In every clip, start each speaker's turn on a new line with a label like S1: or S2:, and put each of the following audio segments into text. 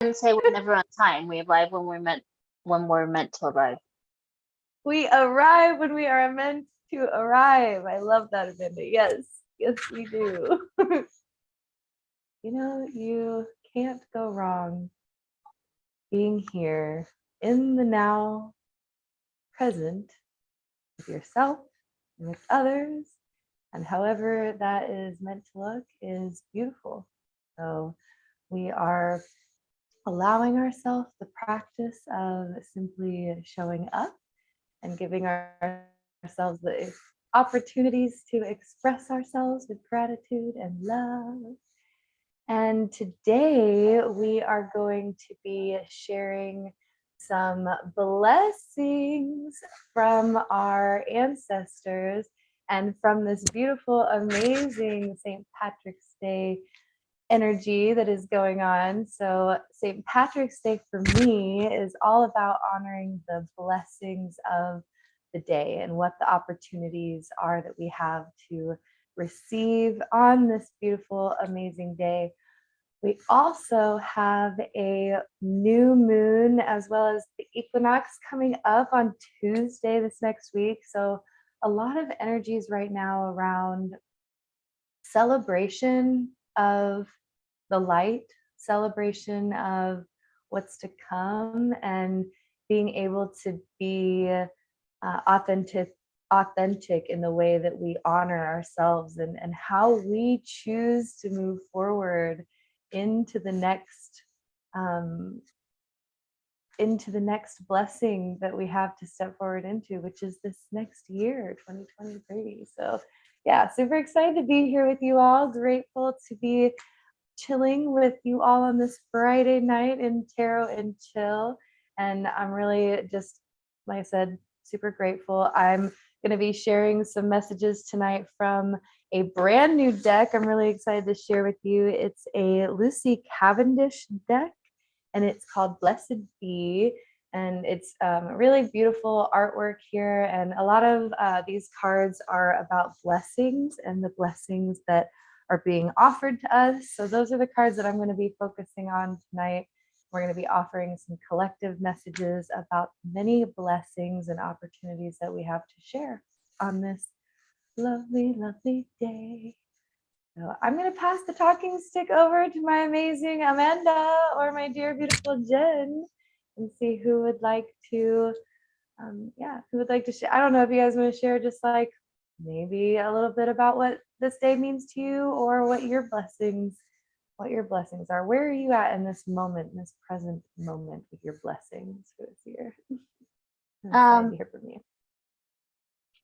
S1: didn't say we're never on time. We arrive when we're meant to arrive.
S2: We arrive when we are meant to arrive. I love that, Amanda. Yes, yes, we do. You know, you can't go wrong being here in the now, present with yourself and with others, and however that is meant to look is beautiful. So we are allowing ourselves the practice of simply showing up and giving ourselves the opportunities to express ourselves with gratitude and love. And today we are going to be sharing some blessings from our ancestors and from this beautiful, amazing St. Patrick's Day energy that is going on. So St. Patrick's Day for me is all about honoring the blessings of the day and what the opportunities are that we have to receive on this beautiful, amazing day. We also have a new moon as well as the equinox coming up on Tuesday this next week. So a lot of energies right now around celebration of the light, celebration of what's to come, and being able to be authentic in the way that we honor ourselves and how we choose to move forward into the next blessing that we have to step forward into, which is this next year, 2023. So yeah, super excited to be here with you all. Grateful to be chilling with you all on this Friday night in Tarot and Chill. And I'm really just, like I said, super grateful. I'm going to be sharing some messages tonight from a brand new deck I'm really excited to share with you. It's a Lucy Cavendish deck, and it's called Blessed Be. And it's really beautiful artwork here. And a lot of these cards are about blessings and the blessings that are being offered to us. So those are the cards that I'm going to be focusing on tonight. We're going to be offering some collective messages about many blessings and opportunities that we have to share on this lovely, lovely day. So I'm going to pass the talking stick over to my amazing Amanda or my dear, beautiful Jen and see who would like to, who would like to share. I don't know if you guys want to share just like maybe a little bit about what this day means to you or what your blessings are. Where are you at in this moment, in this present moment with your blessings for this year? I'm excited to hear from you.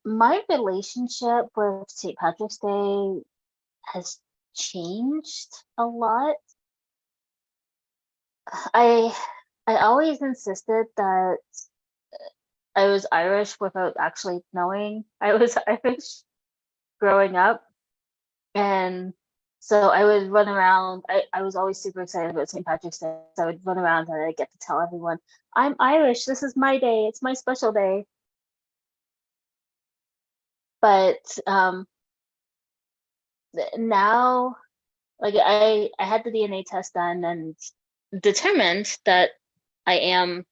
S1: My relationship with St. Patrick's Day has changed a lot. I always insisted that I was Irish without actually knowing I was Irish growing up. And so I would run around. I was always super excited about St. Patrick's Day. So I would run around and I get to tell everyone, I'm Irish. This is my day. It's my special day. But now, like I had the DNA test done and determined that I am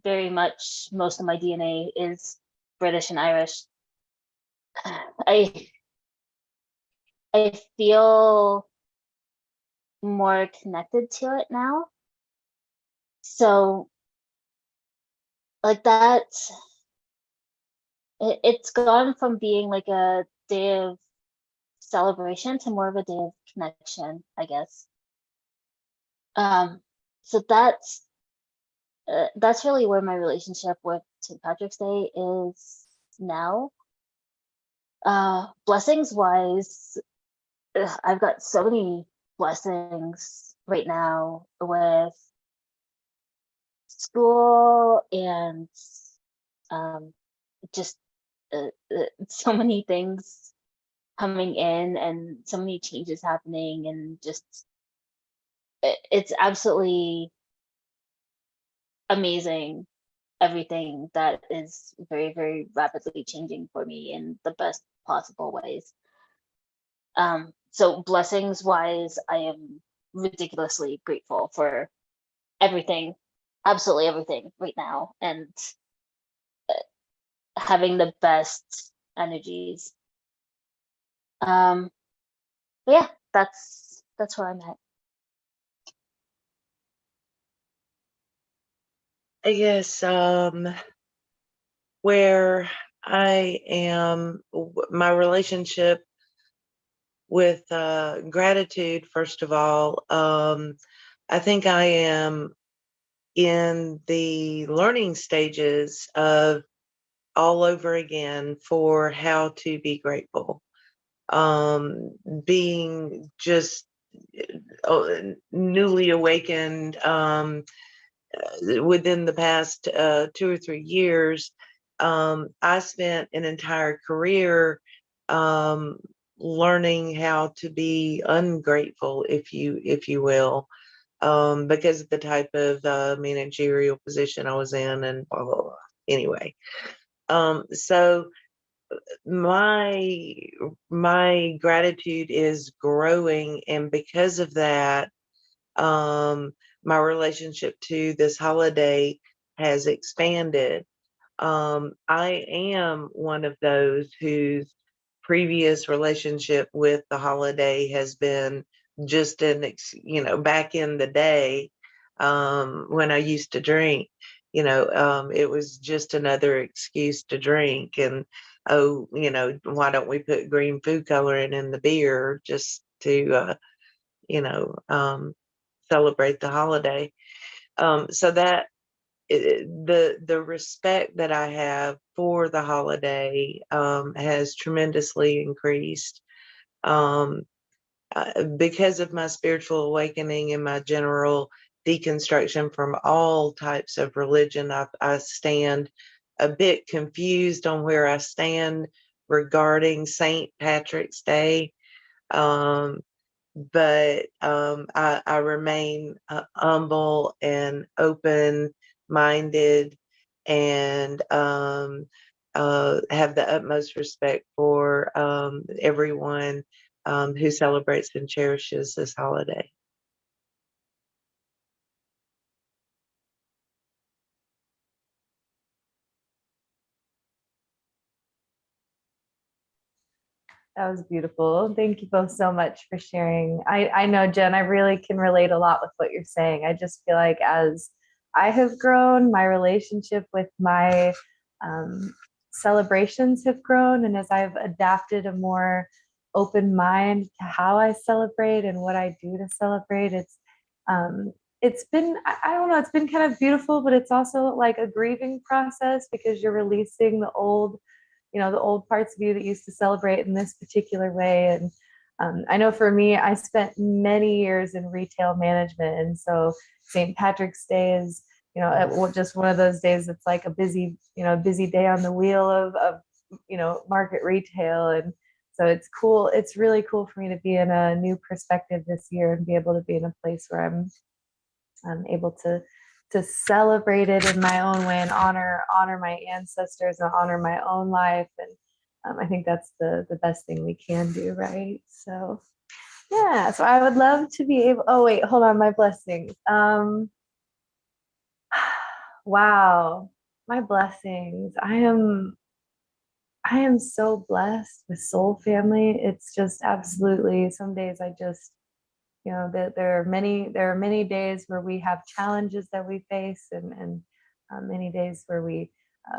S1: very much, most of my DNA is British and Irish. I feel more connected to it now. So like that, it's gone from being like a day of celebration to more of a day of connection, I guess. So that's really where my relationship with St. Patrick's Day is now. Blessings wise, I've got so many blessings right now with school and just so many things coming in and so many changes happening, and just it's absolutely amazing, everything that is very, very rapidly changing for me in the best possible ways. So blessings wise, I am ridiculously grateful for everything, absolutely everything right now, and having the best energies. Um, but yeah, that's where I'm at.
S3: I guess where I am, my relationship with gratitude, first of all, I think I am in the learning stages of all over again for how to be grateful. Being just newly awakened within the past 2 or 3 years, I spent an entire career um, learning how to be ungrateful, if you will, because of the type of managerial position I was in, and blah blah blah. Anyway, so my my gratitude is growing, and because of that, um, my relationship to this holiday has expanded. I am one of those whose previous relationship with the holiday has been just back in the day, when I used to drink, it was just another excuse to drink. And, oh, why don't we put green food coloring in the beer just to, you know, um, celebrate the holiday. So that the respect that I have for the holiday has tremendously increased, um, because of my spiritual awakening and my general deconstruction from all types of religion. I stand a bit confused on where I stand regarding St. Patrick's Day. Um, but I remain humble and open minded, and have the utmost respect for everyone who celebrates and cherishes this holiday.
S2: That was beautiful. Thank you both so much for sharing. I know, Jen, I really can relate a lot with what you're saying. I just feel like as I have grown, my relationship with my celebrations have grown. And as I've adapted a more open mind to how I celebrate and what I do to celebrate, it's been, I don't know, it's been kind of beautiful, but it's also like a grieving process because you're releasing the old parts of you that used to celebrate in this particular way. And I know for me, I spent many years in retail management. And so St. Patrick's Day is, just one of those days that's like a busy day on the wheel of market retail. And so it's cool. It's really cool for me to be in a new perspective this year and be able to be in a place where I'm able to celebrate it in my own way and honor my ancestors and honor my own life. And I think that's the best thing we can do, right? So yeah, so I would love to be able, oh wait, hold on, my blessings. Wow, my blessings. I am so blessed with soul family. It's just absolutely, some days I just, there are many days where we have challenges that we face, and many days where we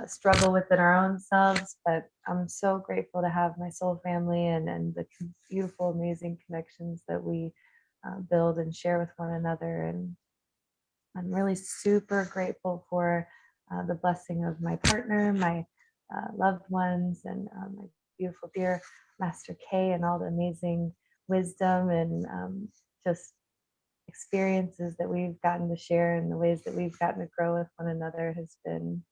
S2: struggle within our own selves. But I'm so grateful to have my soul family and the beautiful, amazing connections that we build and share with one another. And I'm really super grateful for the blessing of my partner, my loved ones, and my beautiful dear Master K, and all the amazing wisdom and just experiences that we've gotten to share, and the ways that we've gotten to grow with one another has been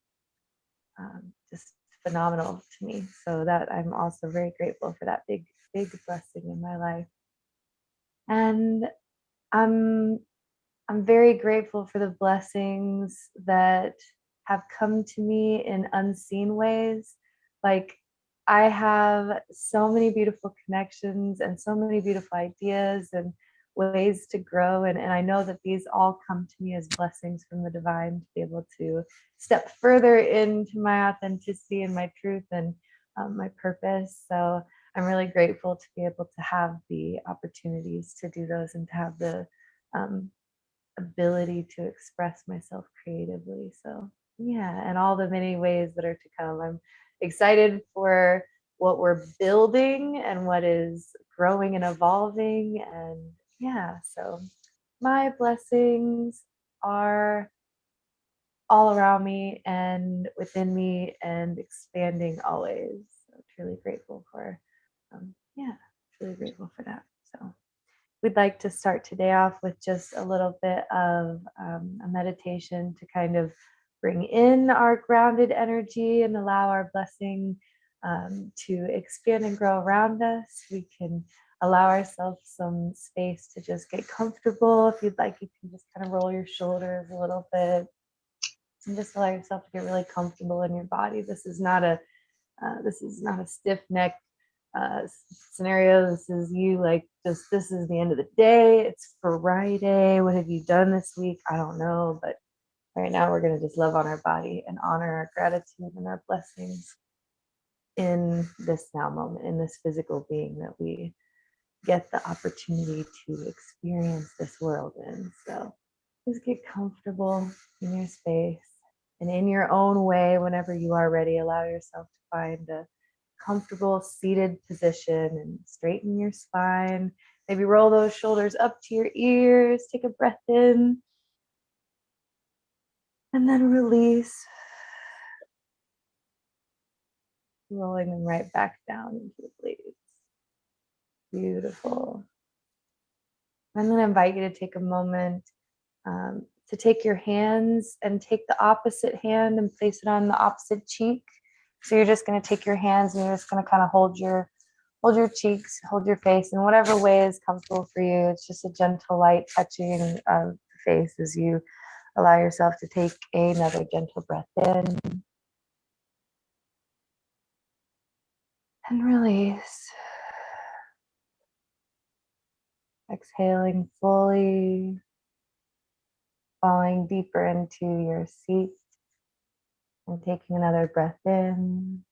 S2: just phenomenal to me. So that I'm also very grateful for that big blessing in my life. And I'm very grateful for the blessings that have come to me in unseen ways. Like, I have so many beautiful connections and so many beautiful ideas, and ways to grow. And I know that these all come to me as blessings from the divine to be able to step further into my authenticity and my truth and my purpose. So I'm really grateful to be able to have the opportunities to do those and to have the um, ability to express myself creatively. So yeah, and all the many ways that are to come. I'm excited for what we're building and what is growing and evolving. And yeah, so my blessings are all around me and within me and expanding always. So truly grateful for, yeah, truly grateful for that. So we'd like to start today off with just a little bit of a meditation to kind of bring in our grounded energy and allow our blessing to expand and grow around us. We can allow ourselves some space to just get comfortable. If you'd like, you can just kind of roll your shoulders a little bit and just allow yourself to get really comfortable in your body. This is not a stiff neck scenario. This is you like just, this is the end of the day. It's Friday. What have you done this week? I don't know, but right now we're going to just love on our body and honor our gratitude and our blessings in this now moment, in this physical being that we get the opportunity to experience this world in. So just get comfortable in your space and in your own way. Whenever you are ready, allow yourself to find a comfortable seated position and straighten your spine. Maybe roll those shoulders up to your ears. Take a breath in and then release, rolling them right back down into the blades. Beautiful. I'm going to invite you to take a moment to take your hands and take the opposite hand and place it on the opposite cheek. So you're just going to take your hands and you're just going to kind of hold your cheeks, hold your face in whatever way is comfortable for you. It's just a gentle light touching of the face as you allow yourself to take another gentle breath in and release. Exhaling fully, falling deeper into your seat and taking another breath in.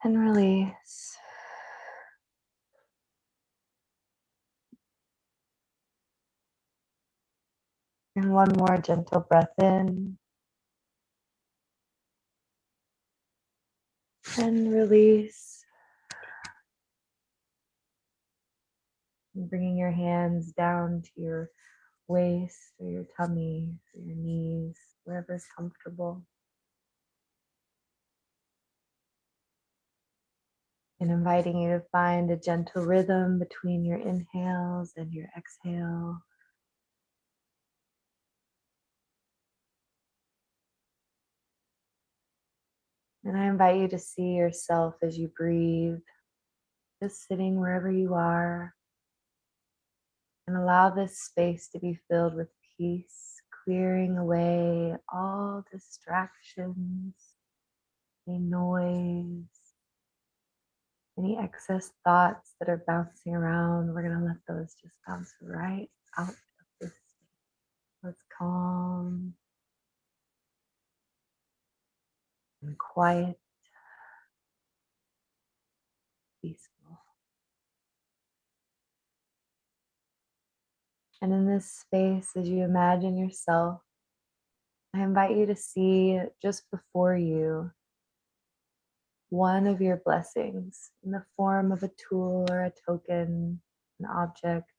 S2: And release. And one more gentle breath in. And release. And bringing your hands down to your waist or your tummy or your knees, wherever is comfortable. And inviting you to find a gentle rhythm between your inhales and your exhale. And I invite you to see yourself as you breathe, just sitting wherever you are. And allow this space to be filled with peace, clearing away all distractions, any noise, any excess thoughts that are bouncing around. We're going to let those just bounce right out of this space. Let's calm and quiet, peaceful. And in this space, as you imagine yourself, I invite you to see just before you one of your blessings in the form of a tool or a token, an object,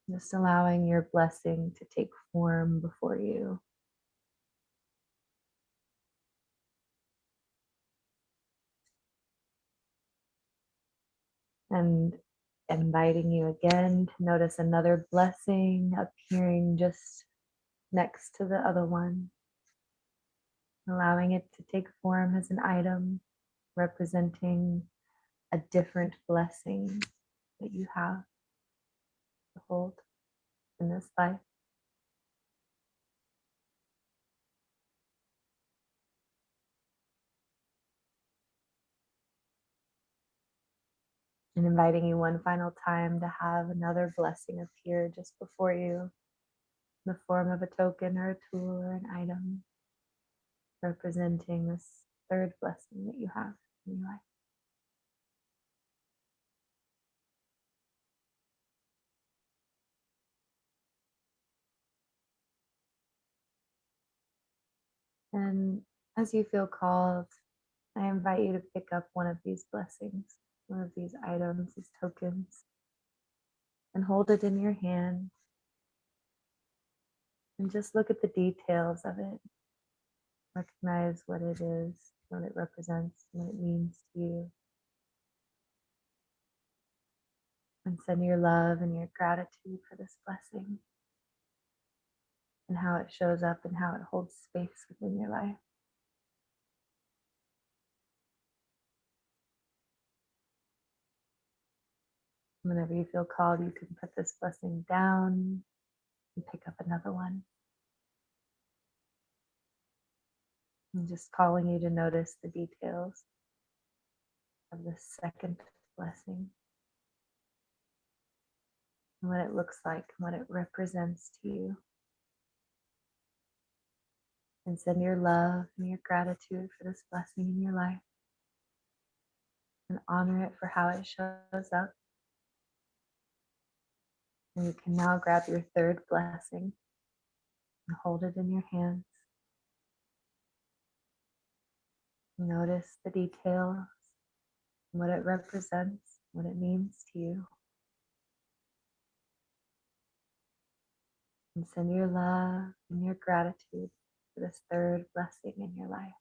S2: just allowing your blessing to take form before you. And inviting you again to notice another blessing appearing just next to the other one, allowing it to take form as an item representing a different blessing that you have to hold in this life. And inviting you one final time to have another blessing appear just before you in the form of a token or a tool or an item representing this third blessing that you have in your life. And as you feel called, I invite you to pick up one of these blessings, one of these items, these tokens, and hold it in your hand and just look at the details of it. Recognize what it is, what it represents, what it means to you. And send your love and your gratitude for this blessing and how it shows up and how it holds space within your life. Whenever you feel called, you can put this blessing down and pick up another one. I'm just calling you to notice the details of the second blessing, and what it looks like, what it represents to you. And send your love and your gratitude for this blessing in your life and honor it for how it shows up. And you can now grab your third blessing and hold it in your hands. Notice the details, what it represents, what it means to you. And send your love and your gratitude for this third blessing in your life.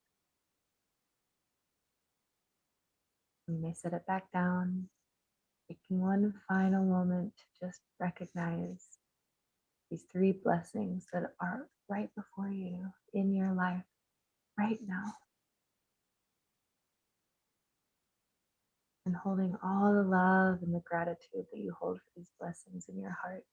S2: You may set it back down, taking one final moment to just recognize these three blessings that are right before you in your life right now. And holding all the love and the gratitude that you hold for these blessings in your heart.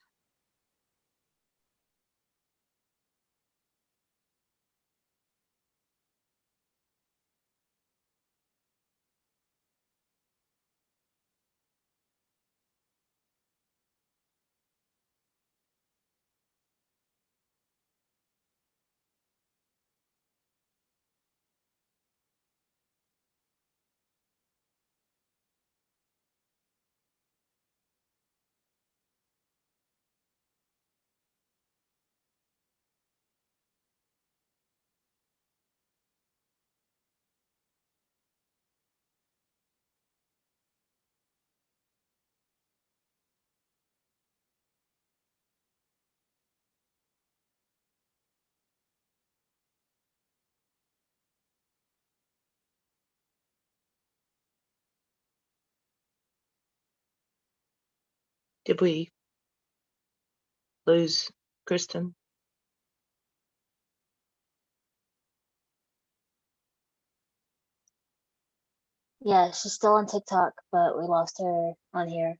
S3: Did we lose Kristen?
S1: Yeah, she's still on TikTok, but we lost her on here.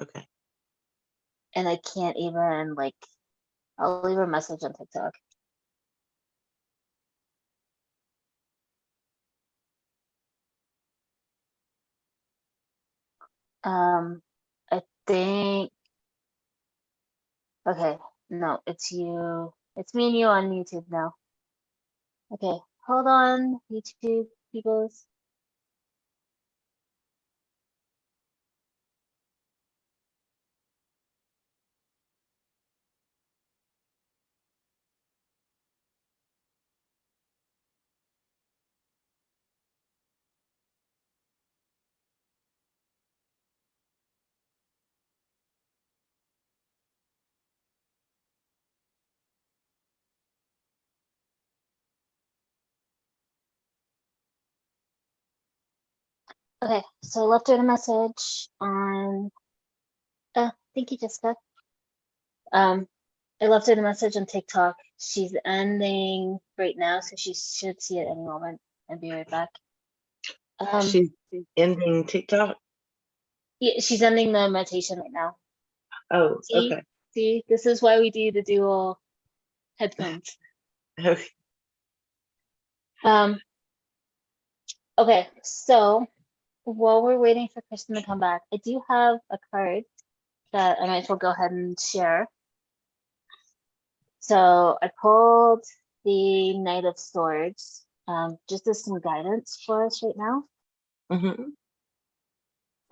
S3: Okay.
S1: And I can't even, like, I'll leave her a message on TikTok. I think, okay, no, it's you. It's me and you on YouTube now. Okay, hold on, YouTube peoples. Okay, so I left her a message on, thank you, Jessica. I left her a message on TikTok. She's ending right now, so she should see it any moment. I'll be right back.
S3: She's ending TikTok.
S1: Yeah, she's ending the meditation right now.
S3: Oh,
S1: See?
S3: okay.
S1: See, this is why we do the dual headphones.
S3: Okay.
S1: Okay, so while we're waiting for Kristen to come back, I do have a card that I might as well go ahead and share. So I pulled the Knight of Swords, just as some guidance for us right now.
S3: Mm-hmm.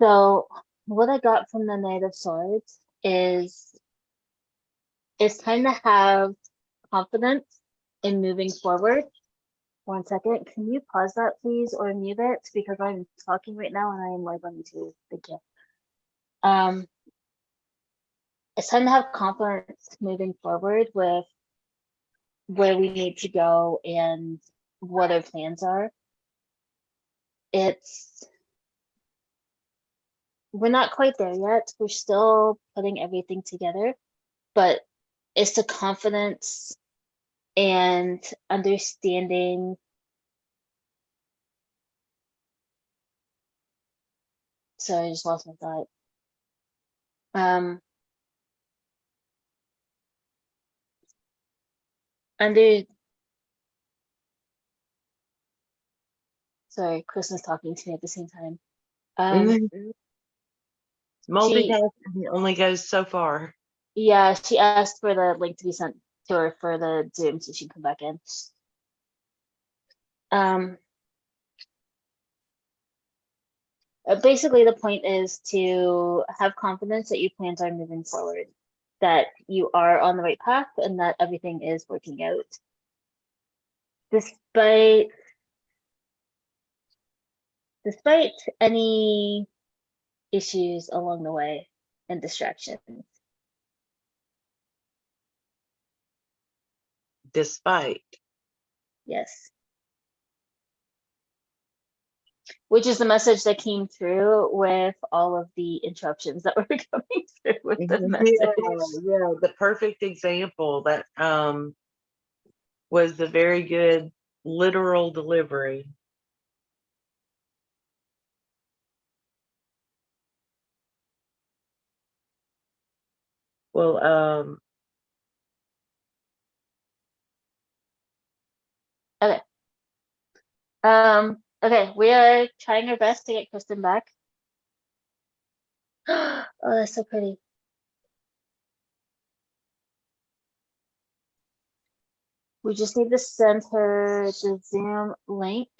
S1: So what I got from the Knight of Swords is it's time to have confidence in moving forward. 1 second, can you pause that please or mute it because I'm talking right now and I am live on YouTube. Thank you. It's time to have confidence moving forward with where we need to go and what our plans are. We're not quite there yet. We're still putting everything together, but it's the confidence and understanding. Sorry, I just lost my thought. Sorry, Kristen's talking to me at the same time.
S3: Multitasking only goes so far.
S1: Yeah, she asked for the link to be sent to her for the Zoom so she can come back in. Basically, the point is to have confidence that your plans are moving forward, that you are on the right path, and that everything is working out. Despite any issues along the way and distractions.
S3: Despite.
S1: Yes. Which is the message that came through with all of the interruptions that were coming through with the message.
S3: Yeah, the perfect example that was the very good literal delivery. Well,
S1: Okay. Okay, we are trying our best to get Kristen back. Oh, that's so pretty. We just need to send her the Zoom link.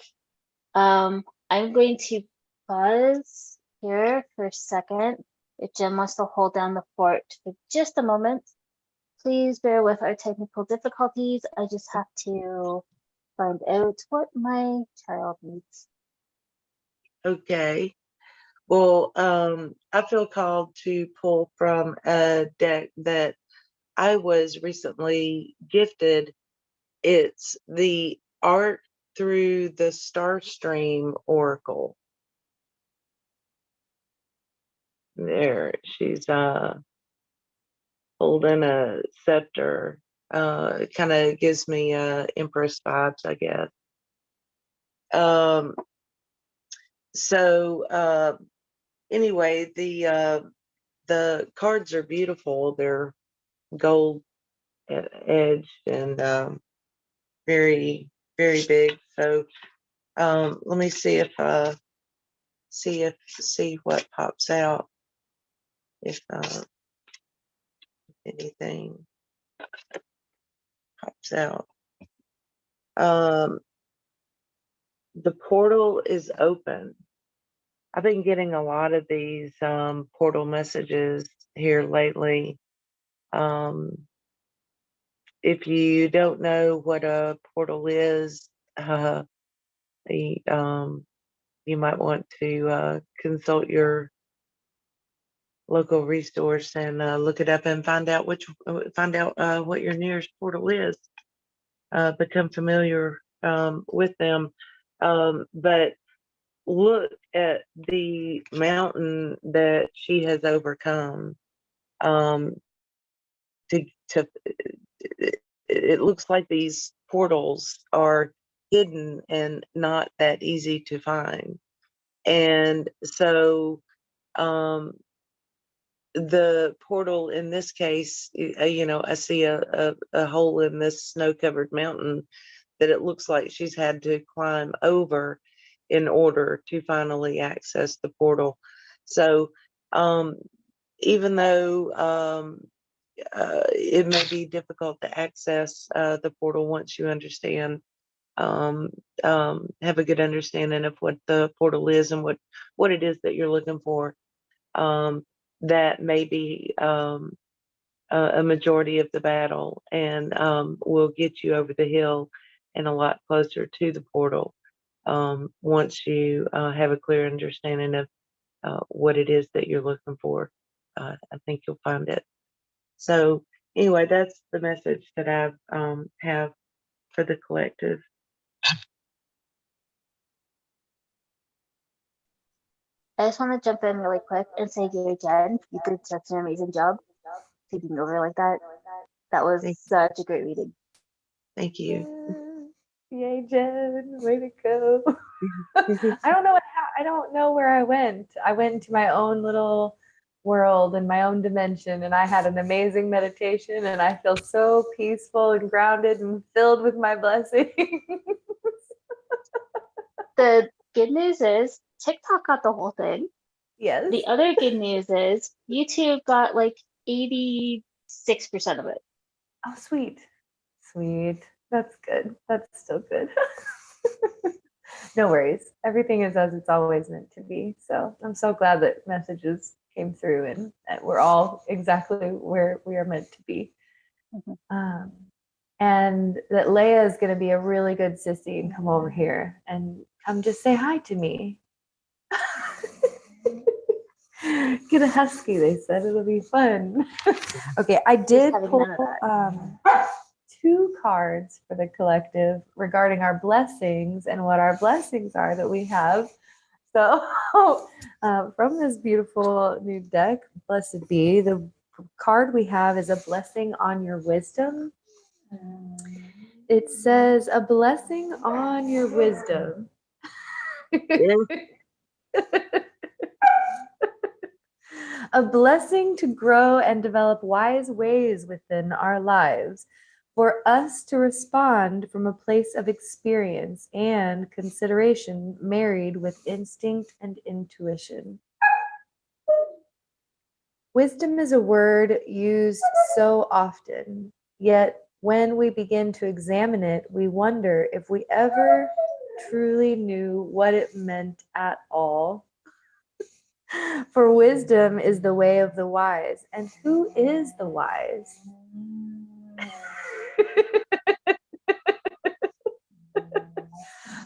S1: I'm going to pause here for a second. If Jen wants to hold down the fort for just a moment, please bear with our technical difficulties. I just have to find out what my child needs.
S3: okay. Well, I feel called to pull from a deck that I was recently gifted. It's the Art Through the Starstream Oracle. There, she's holding a scepter. It kind of gives me Empress vibes, I guess. So anyway, the cards are beautiful. They're gold edged and very, very big. So let me see what pops out. If anything pops out. The portal is open. I've been getting a lot of these portal messages here lately. If you don't know what a portal is, you might want to consult your local resource and look it up and find out what your nearest portal is. Become familiar with them, but look at the mountain that she has overcome. To it looks like these portals are hidden and not that easy to find, and so the portal in this case, I see a hole in this snow-covered mountain that it looks like she's had to climb over, in order to finally access the portal. So even though it may be difficult to access the portal once you understand, have a good understanding of what the portal is and what it is that you're looking for, that may be a majority of the battle, and will get you over the hill and a lot closer to the portal, once you have a clear understanding of what it is that you're looking for. I think you'll find it. So anyway, that's the message that I have for the collective.
S1: I just want to jump in really quick and say, Gary Jen, you did such an amazing job taking over like that. That was
S3: Thank,
S1: such a great reading.
S3: thank you.
S2: Yay, Jen, way to go. I don't know where I went. I went into my own little world and my own dimension, and I had an amazing meditation, and I feel so peaceful and grounded and filled with my blessings.
S1: The good news is TikTok got the whole thing.
S2: Yes.
S1: The other good news is YouTube got like 86% of it.
S2: Oh, sweet. Sweet. That's good. That's still good. No worries. Everything is as it's always meant to be. So I'm so glad that messages came through and that we're all exactly where we are meant to be.
S1: Mhm.
S2: And that Leia is going to be a really good sissy and come over here and come just say hi to me. Get a husky, they said. It'll be fun. Okay, I did
S1: having
S2: pull
S1: none of that.
S2: 2 cards for the collective regarding our blessings and what our blessings are that we have. So from this beautiful new deck, Blessed Be, the card we have is a blessing on your wisdom. It says, a blessing on your wisdom.
S3: Yeah.
S2: A blessing to grow and develop wise ways within our lives, for us to respond from a place of experience and consideration married with instinct and intuition. Wisdom is a word used so often, yet when we begin to examine it, we wonder if we ever truly knew what it meant at all. For wisdom is the way of the wise. And who is the wise?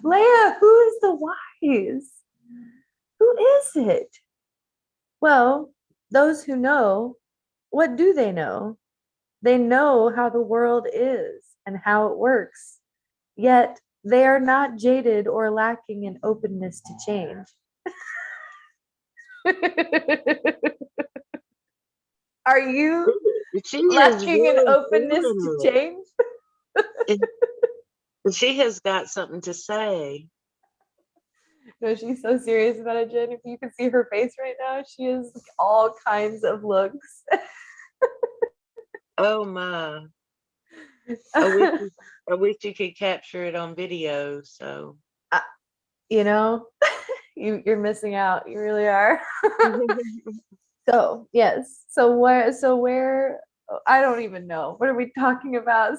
S2: Leia, who is the wise? Who is it? Well, those who know, what do they know? They know how the world is and how it works, yet they are not jaded or lacking in openness to change. Are you
S3: She is
S2: lacking in
S3: really
S2: openness to
S3: feeling
S2: change?
S3: it. She has got something to say.
S2: No, she's so serious about it, Jen. If you could see her face right now, she has all kinds of looks.
S3: Oh my. I wish you, I wish you could capture it on video. So
S2: You know, you're missing out. You really are. So yes. So where I don't even know. What are we talking about?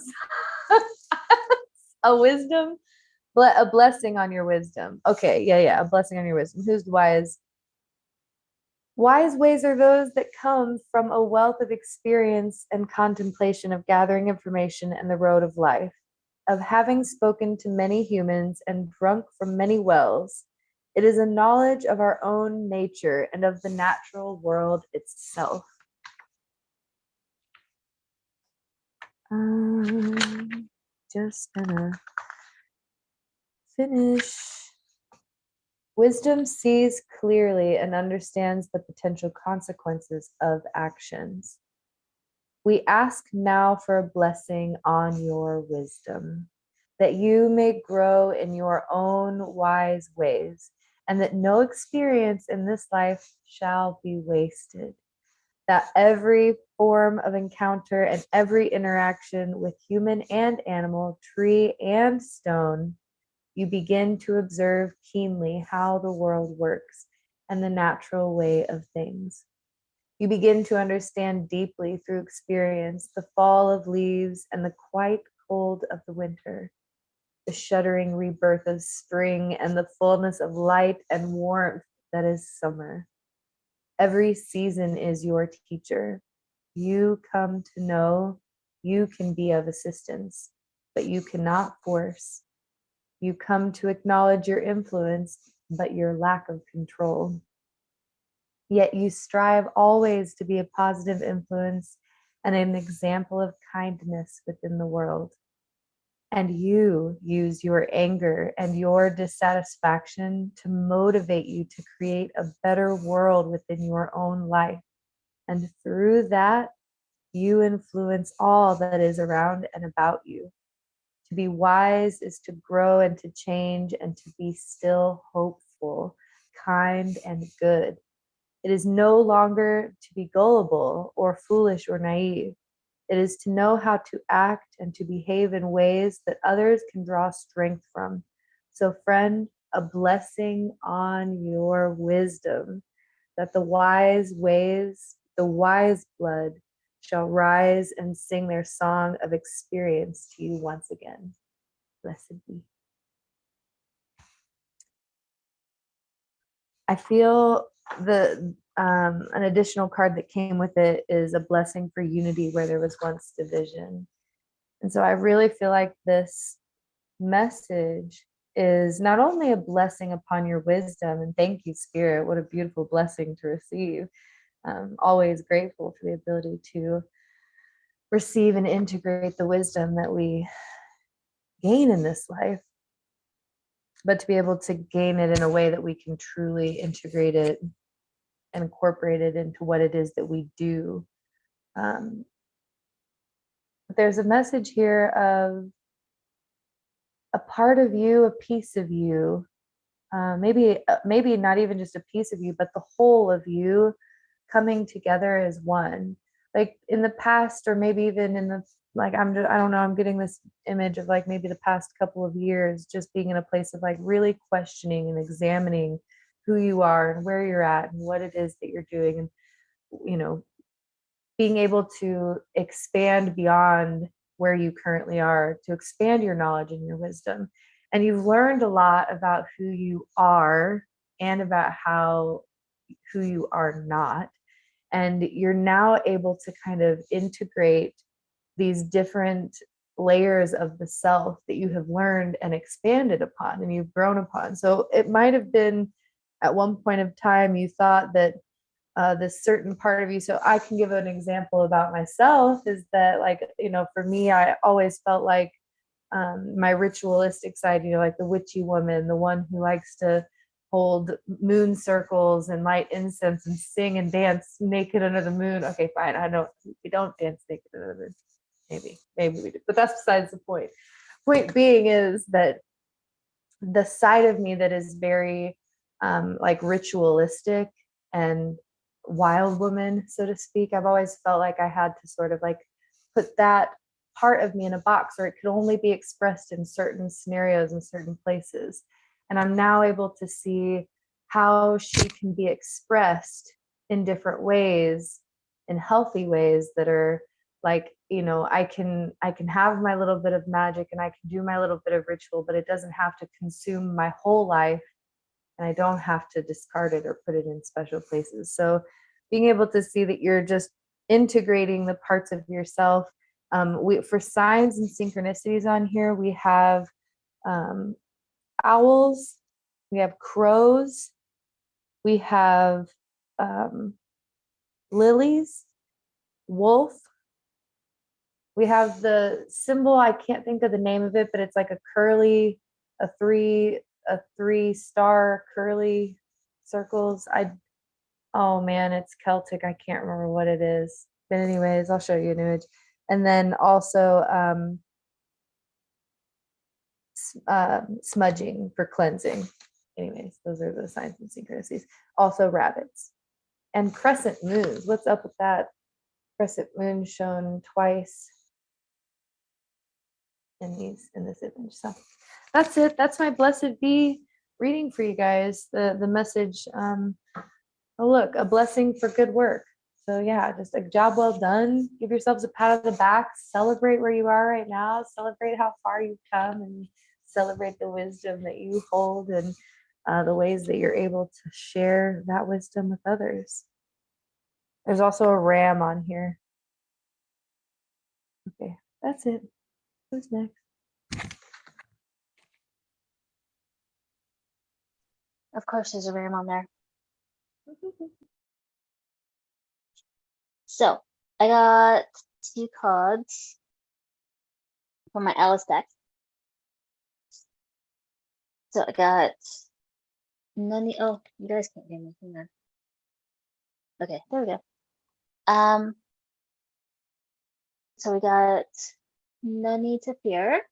S2: A wisdom, a blessing on your wisdom. Okay, yeah, a blessing on your wisdom. Who's wise? Wise ways are those that come from a wealth of experience and contemplation of gathering information and the road of life, of having spoken to many humans and drunk from many wells. It is a knowledge of our own nature and of the natural world itself. Just gonna finish. Wisdom sees clearly and understands the potential consequences of actions. We ask now for a blessing on your wisdom, that you may grow in your own wise ways, and that no experience in this life shall be wasted. That every form of encounter and every interaction with human and animal, tree and stone, you begin to observe keenly how the world works and the natural way of things. You begin to understand deeply through experience the fall of leaves and the quiet cold of the winter, the shuddering rebirth of spring and the fullness of light and warmth that is summer. Every season is your teacher. You come to know you can be of assistance, but you cannot force. You come to acknowledge your influence, but your lack of control. Yet you strive always to be a positive influence and an example of kindness within the world. And you use your anger and your dissatisfaction to motivate you to create a better world within your own life. And through that, you influence all that is around and about you. To be wise is to grow and to change and to be still hopeful, kind, and good. It is no longer to be gullible or foolish or naive. It is to know how to act and to behave in ways that others can draw strength from. So, friend, a blessing on your wisdom, that the wise ways, the wise blood shall rise and sing their song of experience to you once again. Blessed be. I feel the an additional card that came with it is a blessing for unity where there was once division. And so I really feel like this message is not only a blessing upon your wisdom, and thank you, Spirit, what a beautiful blessing to receive. Always grateful for the ability to receive and integrate the wisdom that we gain in this life, but to be able to gain it in a way that we can truly integrate it and incorporate it into what it is that we do. But there's a message here of a part of you, a piece of you, maybe not even just a piece of you, but the whole of you coming together as one. Like in the past, or maybe even in the I don't know, I'm getting this image of like maybe the past couple of years, just being in a place of like really questioning and examining who you are and where you're at and what it is that you're doing, and being able to expand beyond where you currently are, to expand your knowledge and your wisdom. And you've learned a lot about who you are and about who you are not. And you're now able to kind of integrate these different layers of the self that you have learned and expanded upon and you've grown upon. So it might have been at one point of time you thought that this certain part of you. So I can give an example about myself is that, like, for me, I always felt like my ritualistic side, like the witchy woman, the one who likes to hold moon circles and light incense and sing and dance naked under the moon. Okay, fine. We don't dance naked under the moon. Maybe we do, but that's besides the point. Point being is that the side of me that is very like ritualistic and wild woman, so to speak, I've always felt like I had to sort of like put that part of me in a box, or it could only be expressed in certain scenarios in certain places. And I'm now able to see how she can be expressed in different ways, in healthy ways that are like, I can have my little bit of magic and I can do my little bit of ritual, but it doesn't have to consume my whole life, and I don't have to discard it or put it in special places. So being able to see that you're just integrating the parts of yourself. For signs and synchronicities on here, we have owls, we have crows, we have lilies, wolf. We have the symbol, I can't think of the name of it, but it's like a three star curly circles. Oh man, it's Celtic. I can't remember what it is. But anyways, I'll show you an image. And then also smudging for cleansing. Anyways, those are the signs and synchronicities. Also rabbits and crescent moons. What's up with that? Crescent moon shown twice. in this image. So that's it. That's my blessed be reading for you guys. The message. Oh look, a blessing for good work. So yeah, just a job well done. Give yourselves a pat on the back. Celebrate where you are right now. Celebrate how far you've come, and celebrate the wisdom that you hold, and the ways that you're able to share that wisdom with others. There's also a ram on here. Okay, that's it. Who's next?
S1: Of course, there's a ram on there. So I got 2 cards for my Alice deck. So I got Nani. Oh, you guys can't hear me. Hang on. Okay, there we go. So we got Nani to Fear,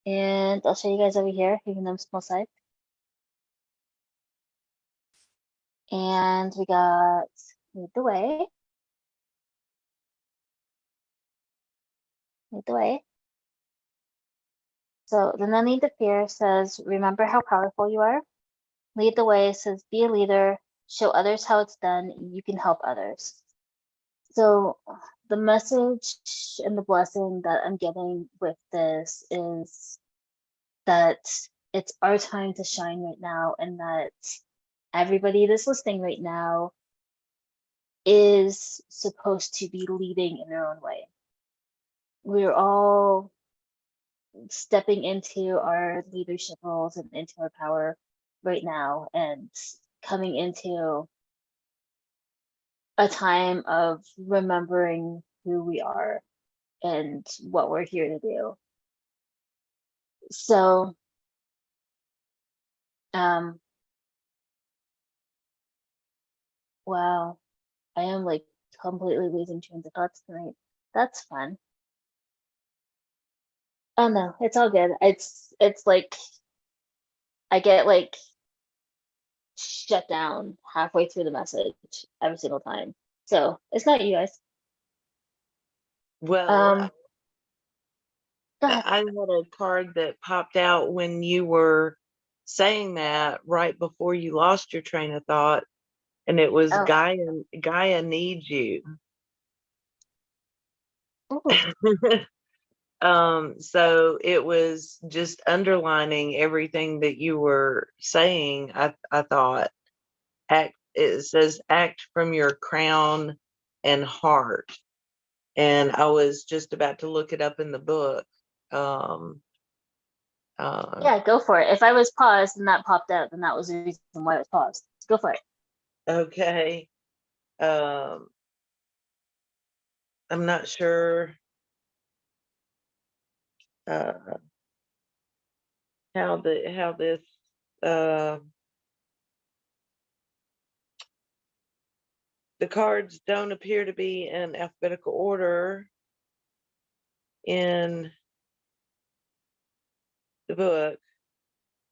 S1: and I'll show you guys over here, even though I'm small size. And we got Lead the Way. Lead the Way. So the No Need to Fear says, remember how powerful you are. Lead the Way says, be a leader, show others how it's done, you can help others. So the message and the blessing that I'm getting with this is that it's our time to shine right now, and that everybody that's listening right now is supposed to be leading in their own way. We're all stepping into our leadership roles and into our power right now, and coming into a time of remembering who we are and what we're here to do. So wow, I am like completely losing trains of thoughts tonight. That's fun. Oh no, it's all good. It's like I get like shut down halfway through the message every single time. So it's not you guys.
S3: Well,
S1: Go ahead.
S3: I had a card that popped out when you were saying that right before you lost your train of thought, and it was
S1: Oh.
S3: Gaia needs you.
S1: Ooh.
S3: So it was just underlining everything that you were saying. I thought it says act from your crown and heart. And I was just about to look it up in the book.
S1: Yeah, go for it. If I was paused and that popped out, then that was the reason why it was paused. Go for it.
S3: Okay. I'm not sure how this the cards don't appear to be in alphabetical order in the book,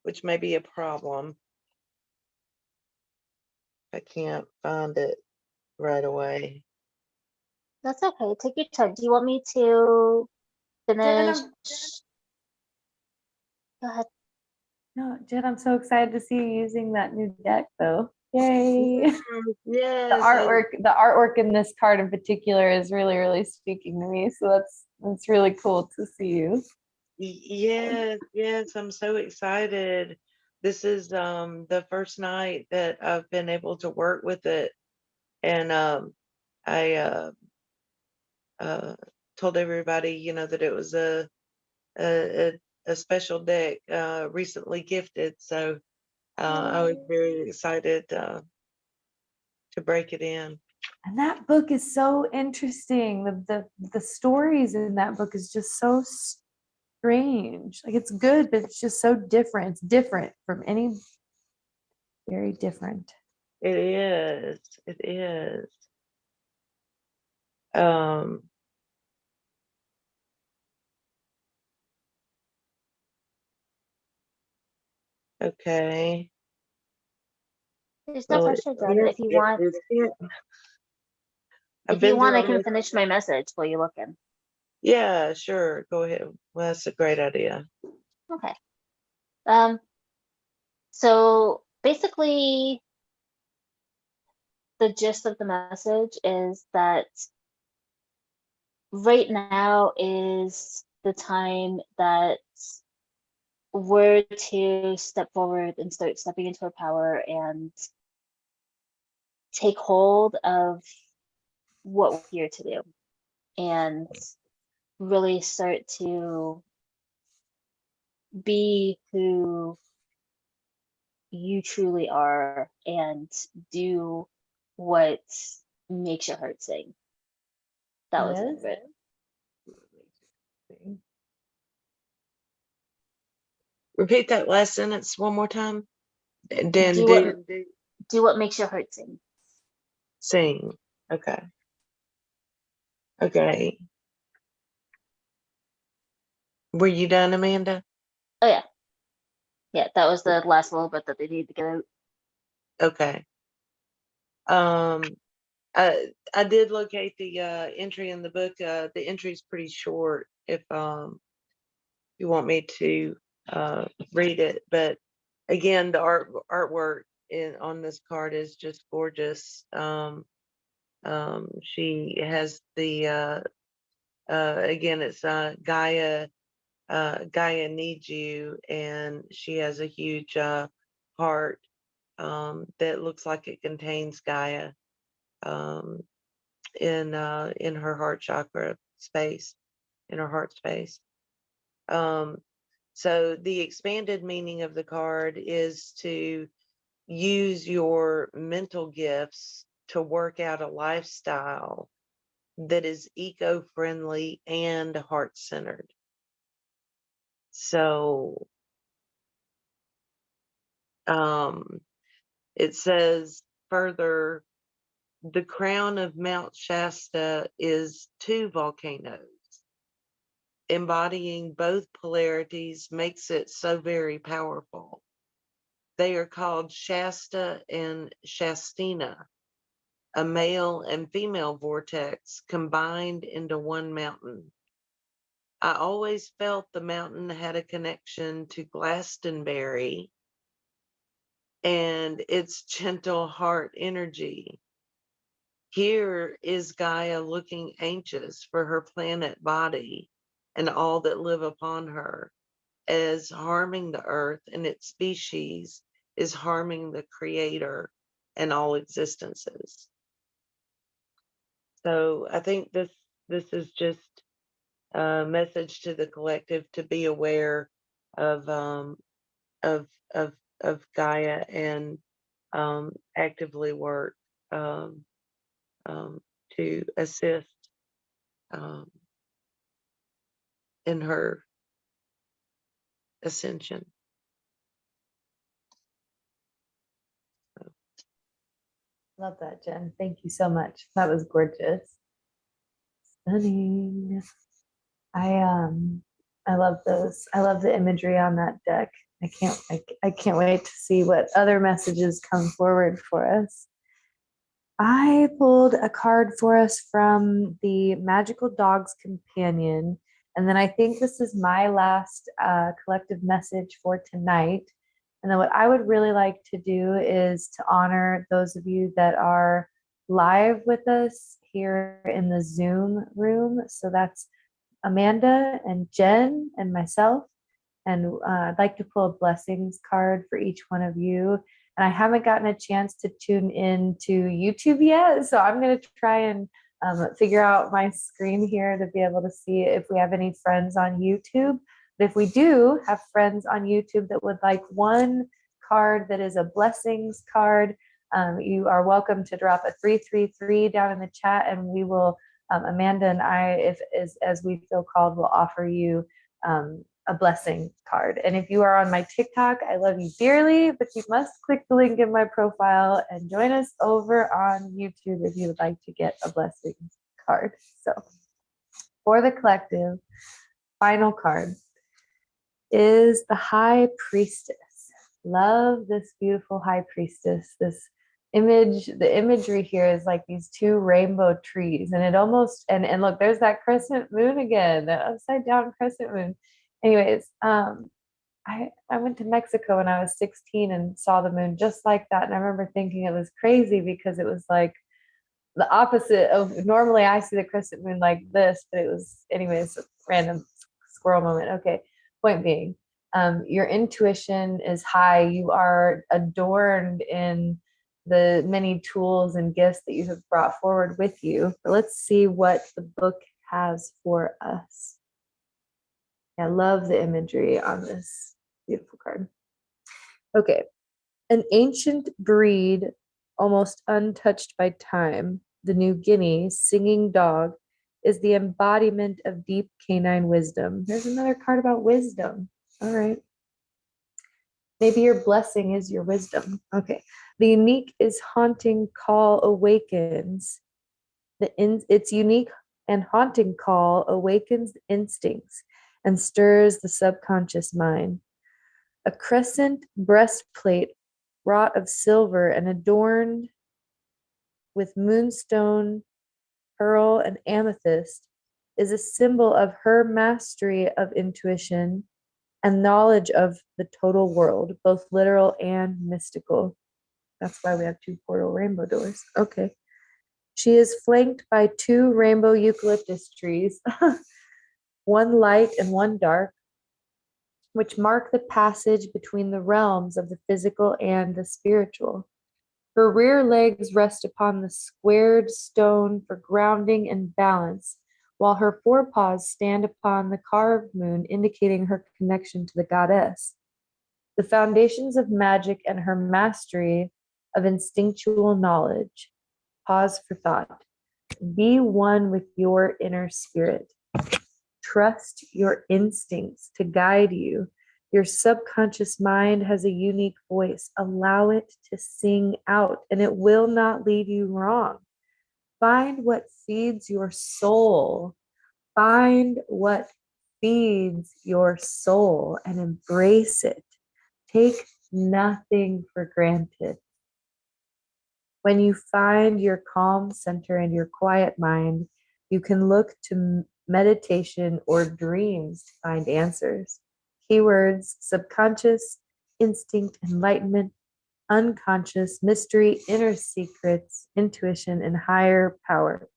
S3: which may be a problem. I can't find it right away.
S1: That's okay. Take your time. Do you want me to finish? Go ahead.
S2: No, Jen, I'm so excited to see you using that new deck though. Yay.
S3: Yes.
S2: The artwork in this card in particular is really, really speaking to me. So that's really cool to see you.
S3: Yes, I'm so excited. This is the first night that I've been able to work with it, and I told everybody, that it was a special deck recently gifted, so I was very excited to break it in.
S2: And that book is so interesting. The stories in that book is just so strange. Like it's good, but it's just so different. It's different from any, very different.
S3: It is. It is. Okay.
S1: There's no
S3: Well,
S1: pressure, Jen. If you want,
S3: I've
S1: if you
S3: been
S1: want,
S3: through
S1: I can
S3: almost
S1: finish my message while you're looking.
S3: Yeah, sure. Go ahead. Well, that's a great idea.
S1: Okay. Um, so basically, the gist of the message is that right now is the time that we're to step forward and start stepping into our power and take hold of what we're here to do and really start to be who you truly are and do what makes your heart sing. That was
S2: Yes.
S1: it.
S3: Repeat that last sentence one more time. And then
S1: Do what do what makes your heart sing.
S3: sing. Okay. Okay. Were you done, Amanda?
S1: Oh yeah. Yeah, that was the last little bit that they need to get out.
S3: Okay. Um, I did locate the entry in the book. The entry is pretty short if you want me to read it. But again, the artwork on this card is just gorgeous. She has the again, it's Gaia needs you, and she has a huge heart that looks like it contains Gaia um, in her heart chakra space, in her heart space. So the expanded meaning of the card is to use your mental gifts to work out a lifestyle that is eco-friendly and heart-centered. So it says further, the crown of Mount Shasta is two volcanoes. Embodying both polarities makes it so very powerful. They are called Shasta and Shastina, a male and female vortex combined into one mountain. I always felt the mountain had a connection to Glastonbury and its gentle heart energy. Here is Gaia looking anxious for her planet body and all that live upon her, as harming the earth and its species is harming the creator and all existences. So I think this is just a message to the collective to be aware of of of of Gaia and actively work um, to assist um, in her ascension.
S2: Love that, Jen. Thank you so much. That was gorgeous. Stunning. I love those. I love the imagery on that deck. I can't wait to see what other messages come forward for us. I pulled a card for us from the Magical Dogs Companion. And then I think this is my last collective message for tonight. And then what I would really like to do is to honor those of you that are live with us here in the Zoom room. So that's Amanda and Jen and myself. And I'd like to pull a blessings card for each one of you. And I haven't gotten a chance to tune in to YouTube yet. So I'm going to try and figure out my screen here to be able to see if we have any friends on YouTube. But if we do have friends on YouTube that would like one card that is a blessings card, you are welcome to drop a 333 down in the chat, and we will, Amanda and I, if as we feel called, will offer you a blessing card. And if you are on my TikTok, I love you dearly, but you must click the link in my profile and join us over on YouTube if you would like to get a blessing card. So for the collective, final card is the High Priestess. Love this beautiful High Priestess, this The imagery here is like these two rainbow trees, and it almost and look, there's that crescent moon again, that upside down crescent moon. Anyways, I went to Mexico when I was 16 and saw the moon just like that, and I remember thinking it was crazy because it was like the opposite of normally I see the crescent moon like this, but it was anyways a random squirrel moment. Okay, point being, your intuition is high. You are adorned in the many tools and gifts that you have brought forward with you. But let's see what the book has for us. I love the imagery on this beautiful card. Okay, an ancient breed, almost untouched by time, the New Guinea singing dog, is the embodiment of deep canine wisdom. There's another card about wisdom. All right. Maybe your blessing is your wisdom. Okay. The unique is haunting call awakens. Its unique and haunting call awakens instincts and stirs the subconscious mind. A crescent breastplate wrought of silver and adorned with moonstone, pearl, and amethyst is a symbol of her mastery of intuition and knowledge of the total world, both literal and mystical. That's why we have two portal rainbow doors. Okay. She is flanked by two rainbow eucalyptus trees, one light and one dark, which mark the passage between the realms of the physical and the spiritual. Her rear legs rest upon the squared stone for grounding and balance, while her forepaws stand upon the carved moon, indicating her connection to the goddess. The foundations of magic and her mastery of instinctual knowledge. Pause for thought. Be one with your inner spirit. Trust your instincts to guide you. Your subconscious mind has a unique voice. Allow it to sing out, and it will not lead you wrong. Find what feeds your soul. Find what feeds your soul and embrace it. Take nothing for granted. When you find your calm center and your quiet mind, you can look to meditation or dreams to find answers. Keywords: subconscious, instinct, enlightenment, unconscious, mystery, inner secrets, intuition, and higher power.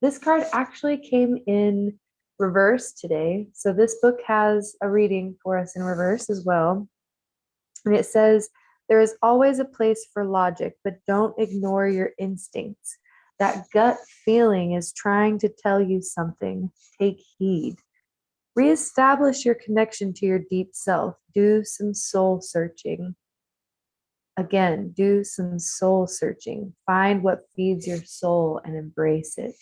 S2: This card actually came in reverse today. So this book has a reading for us in reverse as well. And it says, there is always a place for logic, but don't ignore your instincts. That gut feeling is trying to tell you something. Take heed. Reestablish your connection to your deep self. Do some soul searching. Again, do some soul searching. Find what feeds your soul and embrace it.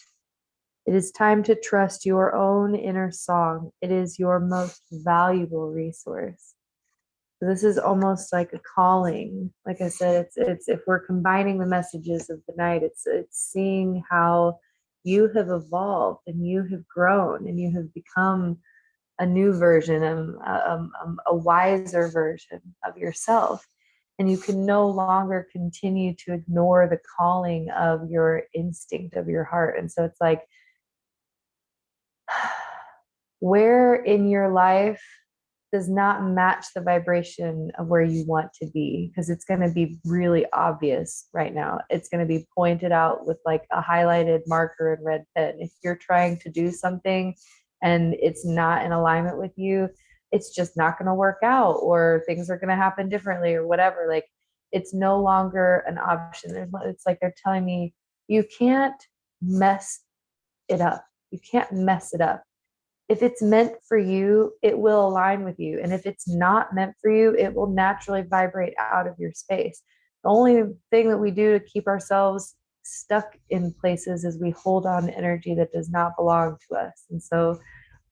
S2: It is time to trust your own inner song. It is your most valuable resource. This is almost like a calling. Like I said, it's if we're combining the messages of the night, it's seeing how you have evolved and you have grown and you have become a new version, a wiser version of yourself. And you can no longer continue to ignore the calling of your instinct, of your heart. And so it's like, where in your life does not match the vibration of where you want to be? Because it's going to be really obvious right now. It's going to be pointed out with like a highlighted marker and red pen. If you're trying to do something and it's not in alignment with you, it's just not going to work out, or things are going to happen differently or whatever. Like, it's no longer an option. It's like they're telling me, you can't mess it up. You can't mess it up. If it's meant for you, it will align with you. And if it's not meant for you, it will naturally vibrate out of your space. The only thing that we do to keep ourselves stuck in places is we hold on to energy that does not belong to us. And so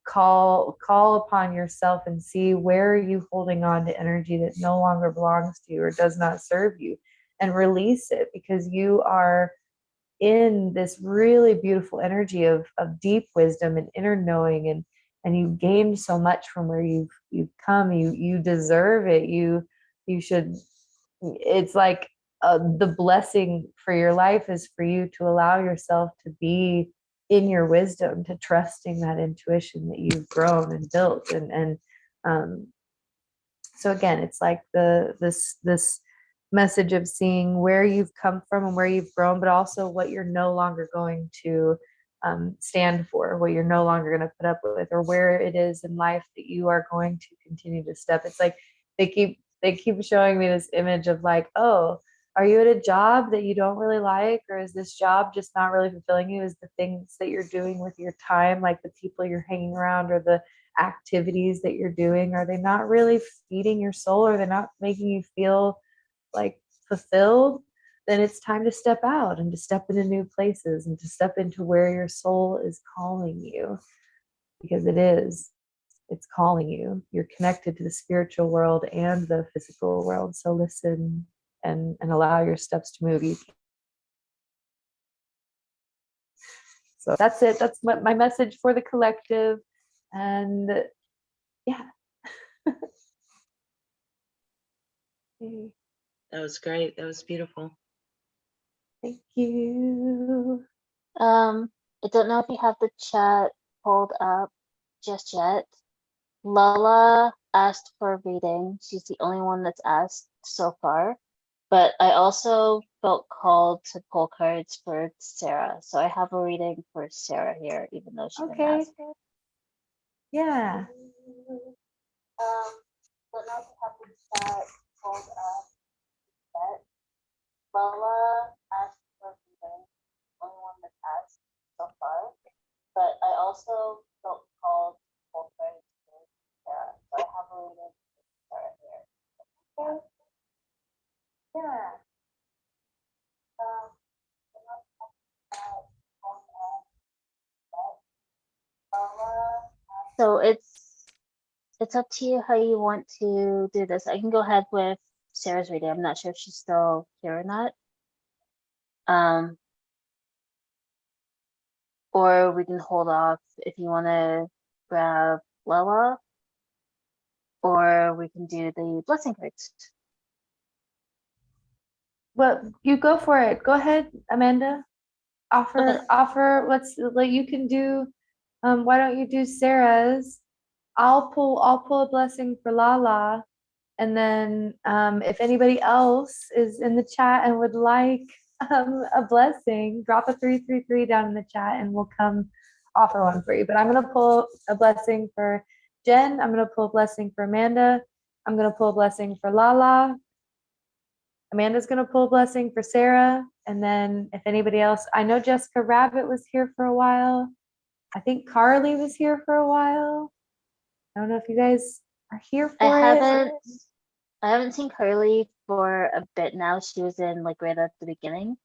S2: call upon yourself and see, where are you holding on to energy that no longer belongs to you or does not serve you, and release it, because you are in this really beautiful energy of deep wisdom and inner knowing, and you've gained so much from where you've come. You deserve it. You should. It's like the blessing for your life is for you to allow yourself to be in your wisdom, to trusting that intuition that you've grown and built. And so again, it's like this message of seeing where you've come from and where you've grown, but also what you're no longer going to stand for, what you're no longer going to put up with, or where it is in life that you are going to continue to step. It's like they keep showing me this image of like, oh, are you at a job that you don't really like, or is this job just not really fulfilling you? Is the things that you're doing with your time, like the people you're hanging around or the activities that you're doing, are they not really feeding your soul? Are they not making you feel like fulfilled? Then it's time to step out and to step into new places and to step into where your soul is calling you, because it's calling you. You're connected to the spiritual world and the physical world. So listen and allow your steps to move. So that's it. That's my message for the collective. And yeah.
S3: That was great. That was beautiful.
S2: Thank you.
S1: I don't know if you have the chat pulled up just yet. Lala asked for a reading. She's the only one that's asked so far. But I also felt called to pull cards for Sarah. So I have a reading for Sarah here, even though she didn't ask it.
S2: Yeah.
S1: Don't know if you have the chat pulled up yet. Lala asked for a reading, the only one that's asked so far. But I also felt called to pull cards for Sarah. So I have a reading for Sarah here. Okay. Yeah. So it's up to you how you want to do this. I can go ahead with Sarah's reading. I'm not sure if she's still here or not. Or we can hold off if you want to grab Lala, or we can do the blessing cards.
S2: Well, you go for it. Go ahead, Amanda.
S1: Okay.
S2: Offer. Let's like you can do. Why don't you do Sarah's? I'll pull a blessing for Lala, and then if anybody else is in the chat and would like a blessing, drop a 333 down in the chat, and we'll come offer one for you. But I'm gonna pull a blessing for Jen. I'm gonna pull a blessing for Amanda. I'm gonna pull a blessing for Lala. Amanda's going to pull a blessing for Sarah. And then if anybody else, I know Jessica Rabbit was here for a while. I think Carly was here for a while. I don't know if you guys are here for
S1: I haven't seen Carly for a bit now. She was in like right at the beginning.